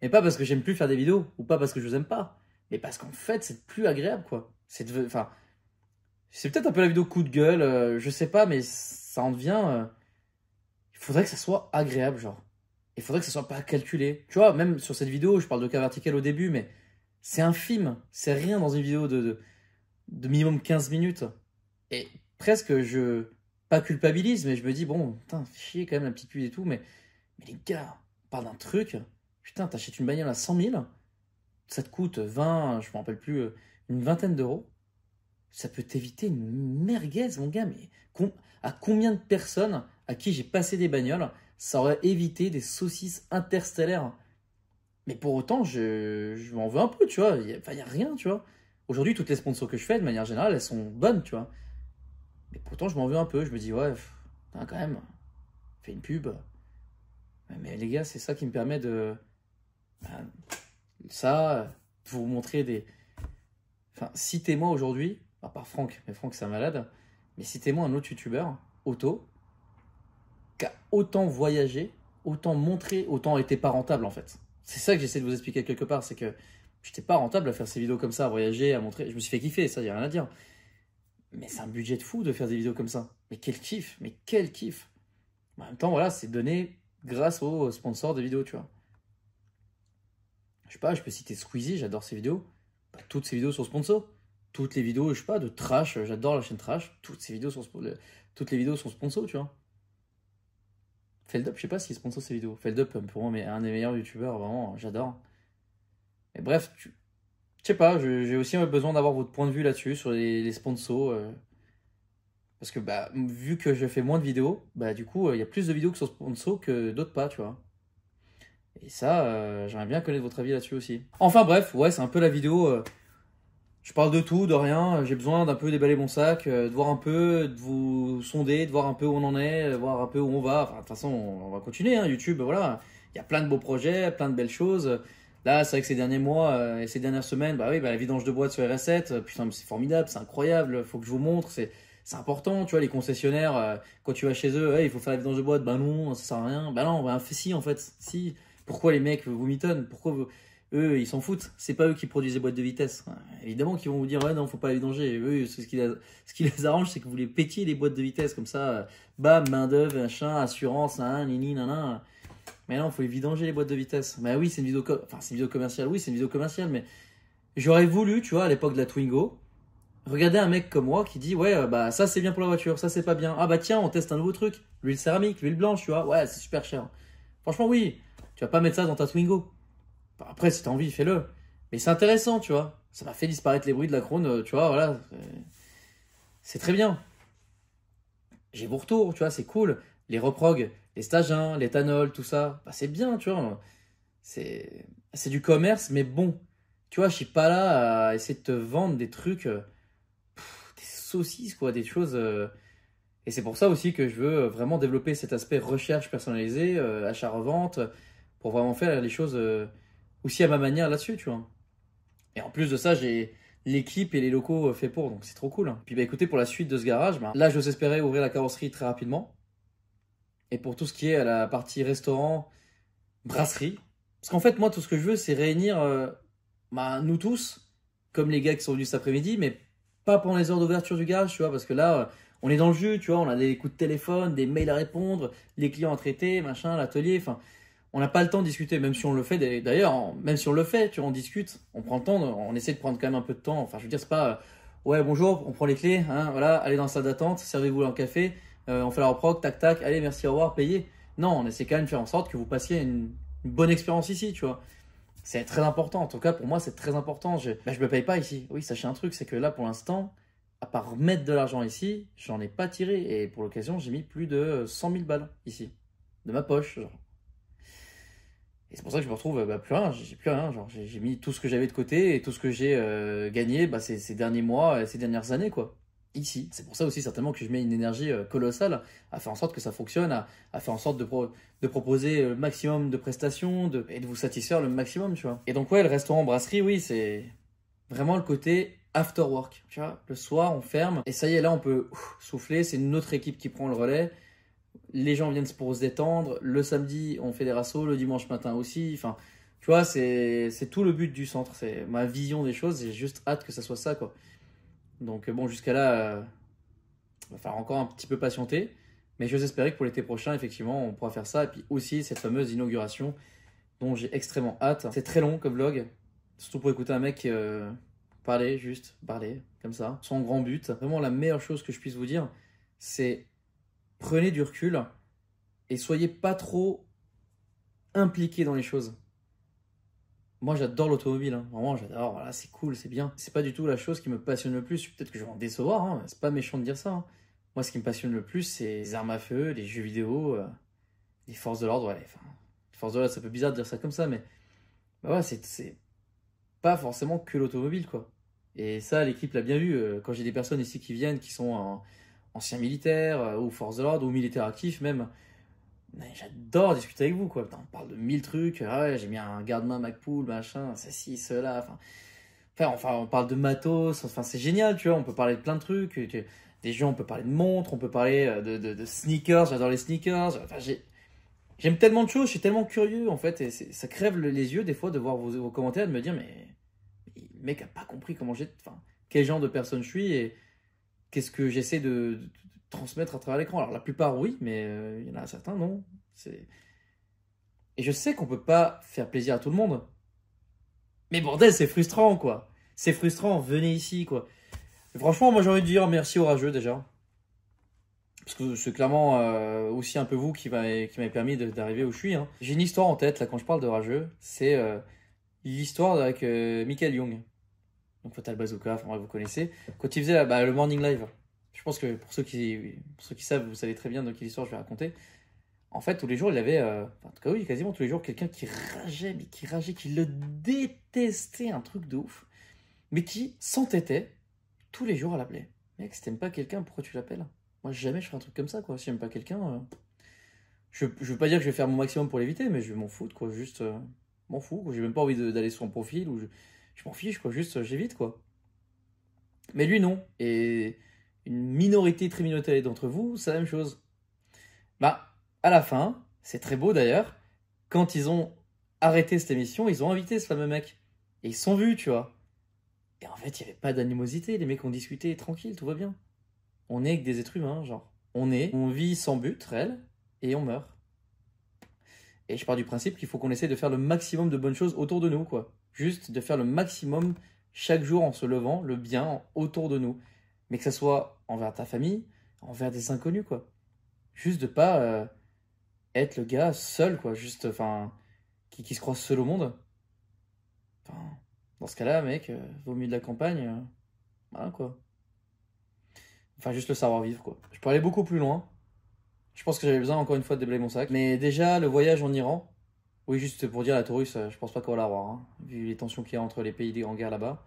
Mais pas parce que j'aime plus faire des vidéos, ou pas parce que je vous aime pas, mais parce qu'en fait, c'est plus agréable, quoi. Enfin, c'est peut-être un peu la vidéo coup de gueule, je sais pas, mais ça en devient. Il faudrait que ça soit agréable, genre. Il faudrait que ça soit pas calculé. Tu vois, même sur cette vidéo, je parle de cas vertical au début, mais c'est infime. C'est rien dans une vidéo de minimum 15 minutes. Et presque, pas culpabilise, mais je me dis, bon, putain, fais chier quand même la petite pute et tout, mais les gars, on parle d'un truc. Putain, t'achètes une bagnole à 100 000. ça te coûte 20, je me rappelle plus, une vingtaine d'euros, ça peut t'éviter une merguez, mon gars. Mais à combien de personnes à qui j'ai passé des bagnoles, ça aurait évité des saucisses interstellaires? Mais pour autant, je m'en veux un peu, tu vois. Enfin, y a rien, tu vois. Aujourd'hui, toutes les sponsors que je fais, de manière générale, elles sont bonnes, tu vois. Mais pourtant, je m'en veux un peu. Je me dis, ouais, putain, quand même, fais une pub. Ouais, mais les gars, c'est ça qui me permet de. Ben, ça, de vous montrer des. Enfin, citez-moi aujourd'hui, à part Franck, mais Franck, c'est un malade. Mais citez-moi un autre youtubeur, auto, qui a autant voyagé, autant montré, autant été pas rentable, en fait. C'est ça que j'essaie de vous expliquer quelque part, c'est que j'étais pas rentable à faire ces vidéos comme ça, à voyager, à montrer. Je me suis fait kiffer, ça, y a rien à dire. Mais c'est un budget de fou de faire des vidéos comme ça. Mais quel kiff, mais quel kiff. En même temps, voilà, c'est donné grâce aux sponsors des vidéos, tu vois. Je sais pas, je peux citer Squeezie, j'adore ses vidéos. Bah, toutes ses vidéos sont sponsors. Toutes les vidéos, je sais pas, de Trash, j'adore la chaîne Trash. Toutes les vidéos sont sponsors, tu vois. Feldup, je sais pas s'il sponsor ses vidéos. Feldup, pour moi, mais un des meilleurs youtubeurs, vraiment, j'adore. Mais bref, je sais pas, j'ai aussi besoin d'avoir votre point de vue là-dessus, sur les sponsors. Parce que bah, vu que je fais moins de vidéos, bah du coup, il y a plus de vidéos qui sont sponsors que d'autres pas, tu vois. Et ça, j'aimerais bien connaître votre avis là-dessus aussi. Enfin bref, ouais, c'est un peu la vidéo. Je parle de tout, de rien. J'ai besoin d'un peu déballer mon sac, de voir un peu, de vous sonder, de voir un peu où on en est, de voir un peu où on va. Enfin, de toute façon, on va continuer, hein, YouTube, voilà. Il y a plein de beaux projets, plein de belles choses. Là, c'est vrai que ces derniers mois et ces dernières semaines, bah oui, bah, la vidange de boîte sur RS7, putain, mais c'est formidable, c'est incroyable, faut que je vous montre, c'est important, tu vois, les concessionnaires, quand tu vas chez eux, hey, il faut faire la vidange de boîte, bah non, ça sert à rien. Bah non, bah si, en fait, si. Pourquoi les mecs vous mitonnent? Eux, ils s'en foutent. C'est pas eux qui produisent les boîtes de vitesse. Ouais, évidemment qu'ils vont vous dire, ouais, non, faut pas les vidanger. Eux, ce qui les arrange, c'est que vous les pétiez les boîtes de vitesse. Comme ça, bam, main-d'œuvre, machin, assurance, nini, nanan. Mais non, faut les vidanger les boîtes de vitesse. Bah oui, c'est une vidéo, enfin, c'est une vidéo commerciale. Oui, c'est une vidéo commerciale, mais j'aurais voulu, tu vois, à l'époque de la Twingo, regarder un mec comme moi qui dit, ouais, bah ça c'est bien pour la voiture, ça c'est pas bien. Ah bah tiens, on teste un nouveau truc. L'huile céramique, l'huile blanche, tu vois. Ouais, c'est super cher. Franchement, oui. Tu vas pas mettre ça dans ta Twingo. Après, si t'as envie, fais-le. Mais c'est intéressant, tu vois. Ça m'a fait disparaître les bruits de la Krone, tu vois, voilà. C'est très bien. J'ai vos retours, tu vois, c'est cool. Les reprog, les stagins, l'éthanol, tout ça, bah, c'est bien, tu vois. C'est du commerce, mais bon. Tu vois, je suis pas là à essayer de te vendre des trucs, des saucisses, quoi, des choses. Et c'est pour ça aussi que je veux vraiment développer cet aspect recherche personnalisée, achat-revente, pour vraiment faire les choses aussi à ma manière là-dessus, tu vois. Et en plus de ça, j'ai l'équipe et les locaux faits pour, donc c'est trop cool, hein. Puis bah écoutez, pour la suite de ce garage, bah, là j'ose espérer ouvrir la carrosserie très rapidement. Et pour tout ce qui est à la partie restaurant, brasserie. Parce qu'en fait, moi, tout ce que je veux, c'est réunir bah, nous tous, comme les gars qui sont venus cet après-midi, mais pas pendant les heures d'ouverture du garage, tu vois, parce que là, on est dans le jus, tu vois, on a des coups de téléphone, des mails à répondre, les clients à traiter, machin, l'atelier, enfin, on n'a pas le temps de discuter, même si on le fait, d'ailleurs, même si on le fait, tu vois, on discute, on prend le temps, on essaie de prendre quand même un peu de temps, enfin, je veux dire, c'est pas, ouais, bonjour, on prend les clés, hein, voilà, allez dans la salle d'attente, servez-vous un café, on fait la reproc, tac, tac, allez, merci, au revoir, payez. Non, on essaie quand même de faire en sorte que vous passiez une bonne expérience ici, tu vois. C'est très important. En tout cas, pour moi, c'est très important. Je me paye pas ici. Oui, sachez un truc, c'est que là, pour l'instant, à part mettre de l'argent ici, j'en ai pas tiré. Et pour l'occasion, j'ai mis plus de 100 000 balles ici. De ma poche, genre. Et c'est pour ça que je me retrouve bah, plus rien. J'ai plus rien. Genre, j'ai mis tout ce que j'avais de côté et tout ce que j'ai gagné bah, ces derniers mois, ces dernières années, quoi. Ici. C'est pour ça aussi certainement que je mets une énergie colossale à faire en sorte que ça fonctionne, à faire en sorte de proposer le maximum de prestations et de vous satisfaire le maximum, tu vois. Et donc ouais, le restaurant brasserie, oui, c'est vraiment le côté after work, tu vois. Le soir, on ferme et ça y est, là, on peut souffler. C'est une autre équipe qui prend le relais. Les gens viennent pour se détendre. Le samedi, on fait des rassos. Le dimanche matin aussi. Enfin, tu vois, c'est tout le but du centre. C'est ma vision des choses. J'ai juste hâte que ça soit ça, quoi. Donc bon, jusqu'à là, il va falloir encore un petit peu patienter. Mais j'ose espérer que pour l'été prochain, effectivement, on pourra faire ça. Et puis aussi cette fameuse inauguration dont j'ai extrêmement hâte. C'est très long comme vlog. Surtout pour écouter un mec parler, juste parler, comme ça, sans grand but. Vraiment, la meilleure chose que je puisse vous dire, c'est prenez du recul et soyez pas trop impliqués dans les choses. Moi, j'adore l'automobile, hein. Vraiment, j'adore, voilà, c'est cool, c'est bien. C'est pas du tout la chose qui me passionne le plus. Peut-être que je vais en décevoir, hein. C'est pas méchant de dire ça, hein. Moi, ce qui me passionne le plus, c'est les armes à feu, les jeux vidéo, les forces de l'ordre. Ouais, enfin, les forces de l'ordre, ça peut bizarre de dire ça comme ça, mais bah ouais, c'est pas forcément que l'automobile, quoi. Et ça, l'équipe l'a bien vu. Quand j'ai des personnes ici qui viennent, qui sont anciens militaires, ou forces de l'ordre, ou militaires actifs même, mais j'adore discuter avec vous, quoi. Putain, on parle de 1000 trucs. Ah ouais, j'ai mis un garde-main McPool, machin, ceci, cela. Enfin, on parle de matos. Enfin, c'est génial, tu vois. On peut parler de plein de trucs. Des gens, on peut parler de montres, on peut parler de sneakers. J'adore les sneakers. Enfin, j'aime tellement de choses. Je suis tellement curieux, en fait. Et ça crève les yeux, des fois, de voir vos commentaires et de me dire, mais le mec a pas compris comment enfin, quel genre de personne je suis et qu'est-ce que j'essaie de transmettre à travers l'écran. Alors, la plupart, oui, mais il y en a certains, non. Et je sais qu'on peut pas faire plaisir à tout le monde. Mais bordel, c'est frustrant, quoi. C'est frustrant, venez ici, quoi. Et franchement, moi, j'ai envie de dire merci au rageux, déjà. Parce que c'est clairement aussi un peu vous qui m'avez permis d'arriver où je suis, hein. J'ai une histoire en tête, là, quand je parle de rageux. C'est l'histoire avec Michael Young. Donc Fatal Bazooka, enfin, vous connaissez. Quand il faisait le Morning Live. Je pense que pour ceux qui savent, vous savez très bien de quelle histoire je vais raconter. En fait, tous les jours, il avait, en tout cas oui, quasiment tous les jours, quelqu'un qui rageait, qui le détestait, un truc de ouf, mais qui s'entêtait tous les jours à l'appeler. Mec, si t'aimes pas quelqu'un, pourquoi tu l'appelles? Moi, jamais je ferai un truc comme ça, quoi. Si j'aime pas quelqu'un, je veux pas dire que je vais faire mon maximum pour l'éviter, mais je vais m'en foutre, quoi. Juste, m'en fous, quoi. J'ai même pas envie d'aller sur son profil, ou je m'en fiche, quoi. Juste, j'évite, quoi. Mais lui, non. Et une minorité très minoritaire d'entre vous, c'est la même chose. Bah, à la fin, c'est très beau d'ailleurs, quand ils ont arrêté cette émission, ils ont invité ce fameux mec. Et ils se sont vus, tu vois. Et en fait, il n'y avait pas d'animosité, les mecs ont discuté tranquille, tout va bien. On est que des êtres humains, genre. On vit sans but, réel, et on meurt. Et je pars du principe qu'il faut qu'on essaie de faire le maximum de bonnes choses autour de nous, quoi. Juste de faire le maximum chaque jour en se levant, le bien autour de nous. Mais que ça soit envers ta famille, envers des inconnus, quoi. Juste de pas être le gars seul, quoi. Juste, enfin, qui se croit seul au monde. Enfin, dans ce cas-là, mec, vaut mieux de la campagne. Voilà, quoi. Enfin, juste le savoir-vivre, quoi. Je peux aller beaucoup plus loin. Je pense que j'avais besoin, encore une fois, de déblayer mon sac. Mais déjà, le voyage en Iran. Oui, juste pour dire, la Taurus, je pense pas qu'on va l'avoir, hein, vu les tensions qu'il y a entre les pays en guerre là-bas.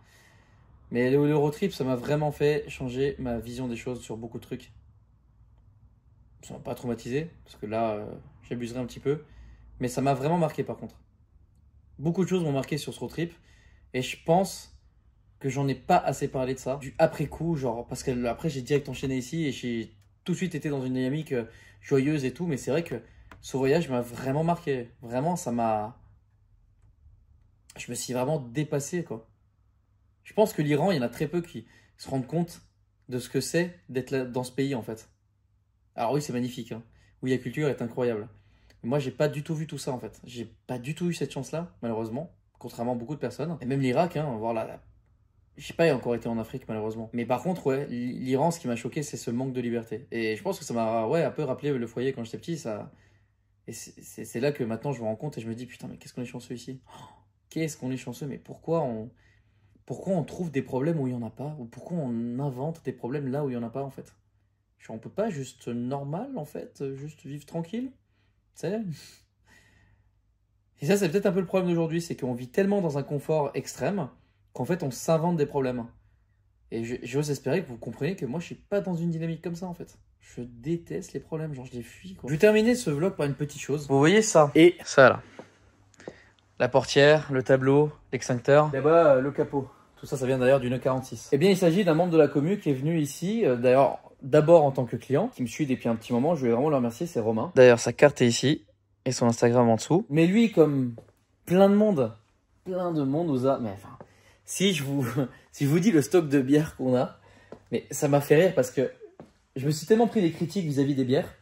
Mais le road trip, ça m'a vraiment fait changer ma vision des choses sur beaucoup de trucs. Ça m'a pas traumatisé, parce que là, j'abuserai un petit peu. Mais ça m'a vraiment marqué, par contre. Beaucoup de choses m'ont marqué sur ce road trip. Et je pense que j'en ai pas assez parlé de ça. Du après coup, genre, parce que après, j'ai direct enchaîné ici et j'ai tout de suite été dans une dynamique joyeuse et tout. Mais c'est vrai que ce voyage m'a vraiment marqué. Vraiment, ça m'a... Je me suis vraiment dépassé, quoi. Je pense que l'Iran, il y en a très peu qui se rendent compte de ce que c'est d'être là, dans ce pays, en fait. Alors oui, c'est magnifique, hein. Oui, la culture est incroyable. Mais moi, j'ai pas du tout vu tout ça, en fait. J'ai pas du tout eu cette chance-là, malheureusement. Contrairement à beaucoup de personnes. Et même l'Irak, hein, voir là. J'ai pas encore été en Afrique, malheureusement. Mais par contre, ouais, l'Iran, ce qui m'a choqué, c'est ce manque de liberté. Et je pense que ça m'a, ouais, un peu rappelé le foyer quand j'étais petit, ça... Et c'est là que maintenant, je me rends compte et je me dis, putain, mais qu'est-ce qu'on est chanceux ici? Qu'est-ce qu'on est chanceux, mais pourquoi on trouve des problèmes où il n'y en a pas? Ou pourquoi on invente des problèmes là où il n'y en a pas, en fait? On peut pas juste normal, en fait, juste vivre tranquille, tu sais? Et ça, c'est peut-être un peu le problème d'aujourd'hui, c'est qu'on vit tellement dans un confort extrême qu'en fait, on s'invente des problèmes. Et j'ose espérer que vous compreniez que moi, je suis pas dans une dynamique comme ça, en fait. Je déteste les problèmes, genre je les fuis, quoi. Je vais terminer ce vlog par une petite chose. Vous voyez ça? Et ça, là. La portière, le tableau, l'extincteur. Là-bas, le capot. Tout ça, ça vient d'ailleurs du nœud 46. Eh bien, il s'agit d'un membre de la commu qui est venu ici, d'ailleurs, d'abord en tant que client, qui me suit depuis un petit moment. Je vais vraiment le remercier, c'est Romain. D'ailleurs, sa carte est ici et son Instagram en dessous. Mais lui, comme plein de monde nous a... Mais enfin, si je vous dis le stock de bières qu'on a, mais ça m'a fait rire parce que je me suis tellement pris des critiques vis-à-vis des bières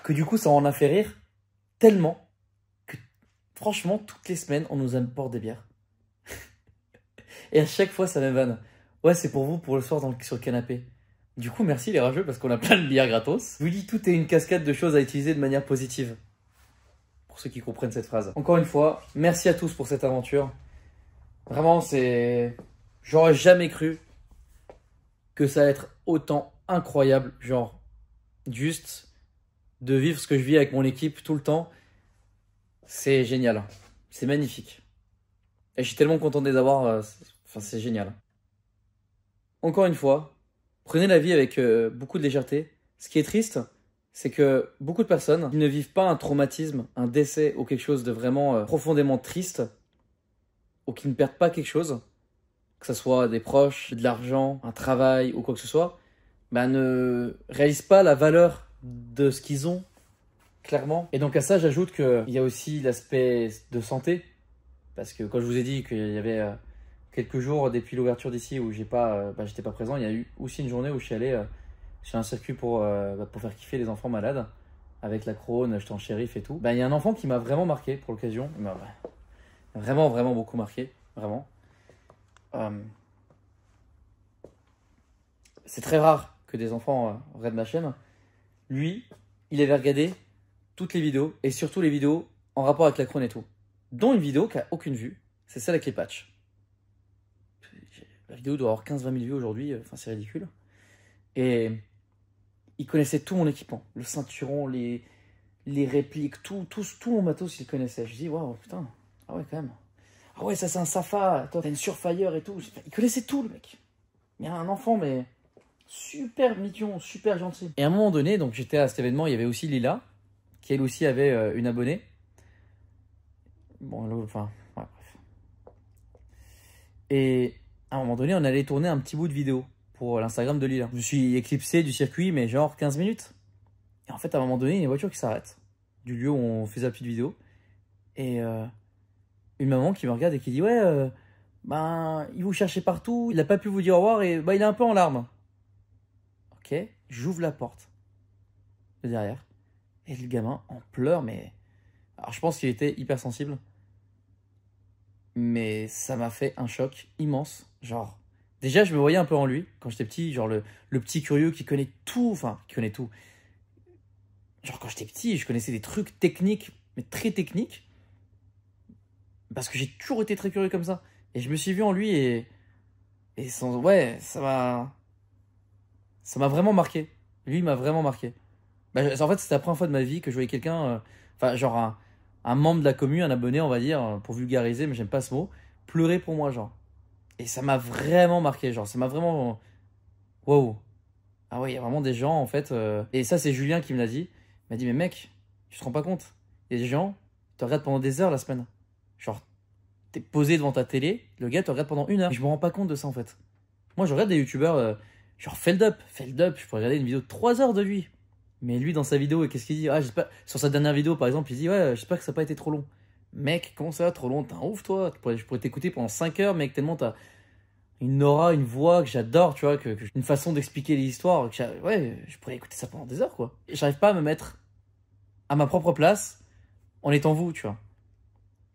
que du coup, ça en a fait rire tellement que franchement, toutes les semaines, on nous apporte des bières. Et à chaque fois, ça me vanne. Ouais, c'est pour vous, pour le soir sur le canapé. Du coup, merci les rageux parce qu'on a plein de bières gratos. Je vous dis, tout est une cascade de choses à utiliser de manière positive. Pour ceux qui comprennent cette phrase. Encore une fois, merci à tous pour cette aventure. Vraiment, c'est... J'aurais jamais cru que ça allait être autant incroyable. Genre, juste de vivre ce que je vis avec mon équipe tout le temps. C'est génial. C'est magnifique. Et je suis tellement content de les avoir. Enfin, c'est génial. Encore une fois, prenez la vie avec beaucoup de légèreté. Ce qui est triste, c'est que beaucoup de personnes qui ne vivent pas un traumatisme, un décès ou quelque chose de vraiment profondément triste, ou qui ne perdent pas quelque chose, que ce soit des proches, de l'argent, un travail ou quoi que ce soit, bah, ne réalisent pas la valeur de ce qu'ils ont, clairement. Et donc à ça, j'ajoute qu'il y a aussi l'aspect de santé, parce que quand je vous ai dit qu'il y avait quelques jours depuis l'ouverture d'ici où j'étais pas présent, il y a eu aussi une journée où je suis allé sur un circuit pour faire kiffer les enfants malades, avec la Crone, j'étais en shérif et tout. Bah, il y a un enfant qui m'a vraiment marqué pour l'occasion, il m'a vraiment, vraiment beaucoup marqué, vraiment. Euh, c'est très rare que des enfants regardent ma chaîne. Lui, il avait regardé toutes les vidéos, et surtout les vidéos en rapport avec la Crone et tout. Dont une vidéo qui a aucune vue, c'est celle avec les patchs. La vidéo doit avoir 15-20 000 vues aujourd'hui, enfin c'est ridicule. Et il connaissait tout mon équipement, le ceinturon, les répliques, tout mon matos, il connaissait. Je dis, waouh, putain, ah ouais, quand même. Ah ouais, ça c'est un Safa, toi t'as une Surfire et tout. Il connaissait tout, le mec. Il y a un enfant, mais super mignon, super gentil. Et à un moment donné, donc j'étais à cet événement, il y avait aussi Lila, qui elle aussi avait une abonnée. Bon, là, enfin, ouais, bref. Et à un moment donné, on allait tourner un petit bout de vidéo pour l'Instagram de Lila. Je me suis éclipsé du circuit, mais genre 15 minutes. Et en fait, à un moment donné, il y a une voiture qui s'arrête du lieu où on faisait la petite vidéo. Et une maman qui me regarde et qui dit, ouais, ben, il vous cherchait partout, il n'a pas pu vous dire au revoir et ben, il est un peu en larmes. Ok, j'ouvre la porte de derrière. Et le gamin en pleure, mais... Alors je pense qu'il était hypersensible. Mais ça m'a fait un choc immense. Genre, déjà je me voyais un peu en lui quand j'étais petit. Genre le petit curieux qui connaît tout. Enfin, qui connaît tout. Genre quand j'étais petit, je connaissais des trucs techniques, mais très techniques. Parce que j'ai toujours été très curieux comme ça. Et je me suis vu en lui et ouais, ça m'a vraiment marqué. Lui, il m'a vraiment marqué. Bah, en fait, c'était la première fois de ma vie que je voyais quelqu'un, enfin, genre un membre de la commune, un abonné, on va dire, pour vulgariser, mais j'aime pas ce mot, pleurer pour moi, genre. Et ça m'a vraiment marqué, genre, ça m'a vraiment. Waouh! Ah ouais, il y a vraiment des gens, en fait. Et ça, c'est Julien qui me l'a dit. Il m'a dit, mais mec, tu te rends pas compte? Il y a des gens, ils te regardent pendant des heures la semaine. Genre, t'es posé devant ta télé, le gars te regarde pendant 1 heure. Et je me rends pas compte de ça, en fait. Moi, je regarde des youtubeurs, genre Feldup. Feldup, je pourrais regarder une vidéo de 3 heures de lui. Mais lui, dans sa vidéo, qu'est-ce qu'il dit? Ah, j'espère... Sur sa dernière vidéo, par exemple, il dit, ouais, j'espère que ça n'a pas été trop long. Mec, comment ça va, trop long? T'es un ouf, toi. Je pourrais t'écouter pendant 5 heures, mec, tellement t'as une aura, une voix que j'adore, tu vois, une façon d'expliquer les histoires. Ouais, je pourrais écouter ça pendant des heures, quoi. Et j'arrive pas à me mettre à ma propre place en étant vous, tu vois.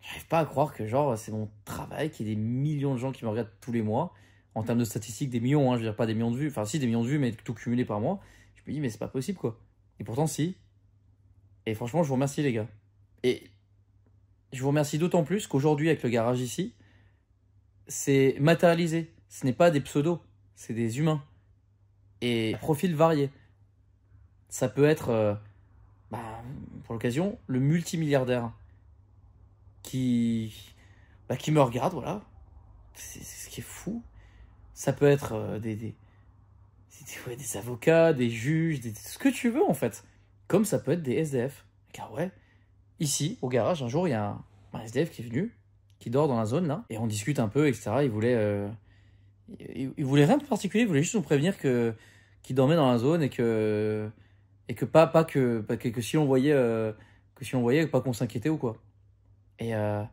J'arrive pas à croire que, genre, c'est mon travail, qu'il y ait des millions de gens qui me regardent tous les mois. En termes de statistiques, des millions, hein, je veux dire pas des millions de vues. Enfin, si, des millions de vues, mais tout cumulé par mois. Je me dis, mais c'est pas possible, quoi. Et pourtant, si. Et franchement, je vous remercie, les gars. Et je vous remercie d'autant plus qu'aujourd'hui, avec le garage ici, c'est matérialisé. Ce n'est pas des pseudos, c'est des humains. Et profils variés. Ça peut être, bah, pour l'occasion, le multimilliardaire qui, qui me regarde, voilà. C'est ce qui est fou. Ça peut être ouais, des avocats, des juges, ce que tu veux en fait. Comme ça peut être des SDF. Car ouais, ici, au garage, un jour, il y a un SDF qui est venu, qui dort dans la zone là, et on discute un peu, etc. Il voulait rien de particulier, il voulait juste nous prévenir qu'il dormait dans la zone et que que si on voyait pas qu'on s'inquiétait ou quoi. Et à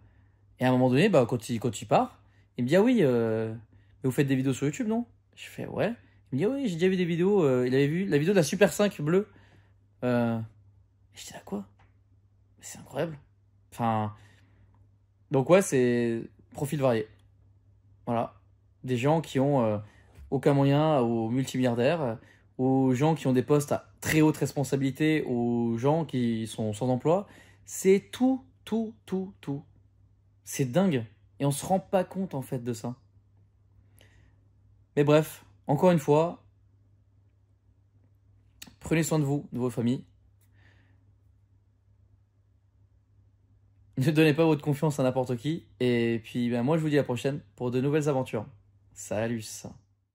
un moment donné, bah, quand il part, il me dit, ah oui, mais vous faites des vidéos sur YouTube, non? Je fais, ouais. Il me dit, ah oui, j'ai déjà vu des vidéos. Il avait vu la vidéo de la Super 5 bleue. Et je dis, là, quoi? C'est incroyable. Enfin, donc ouais, c'est profil varié. Voilà. Des gens qui ont aucun moyen, aux multimilliardaires, aux gens qui ont des postes à très haute responsabilité, aux gens qui sont sans emploi. C'est tout, tout, tout, tout. C'est dingue. Et on se rend pas compte en fait de ça. Mais bref, encore une fois, prenez soin de vous, de vos familles. Ne donnez pas votre confiance à n'importe qui. Et puis moi je vous dis à la prochaine pour de nouvelles aventures. Salut ça.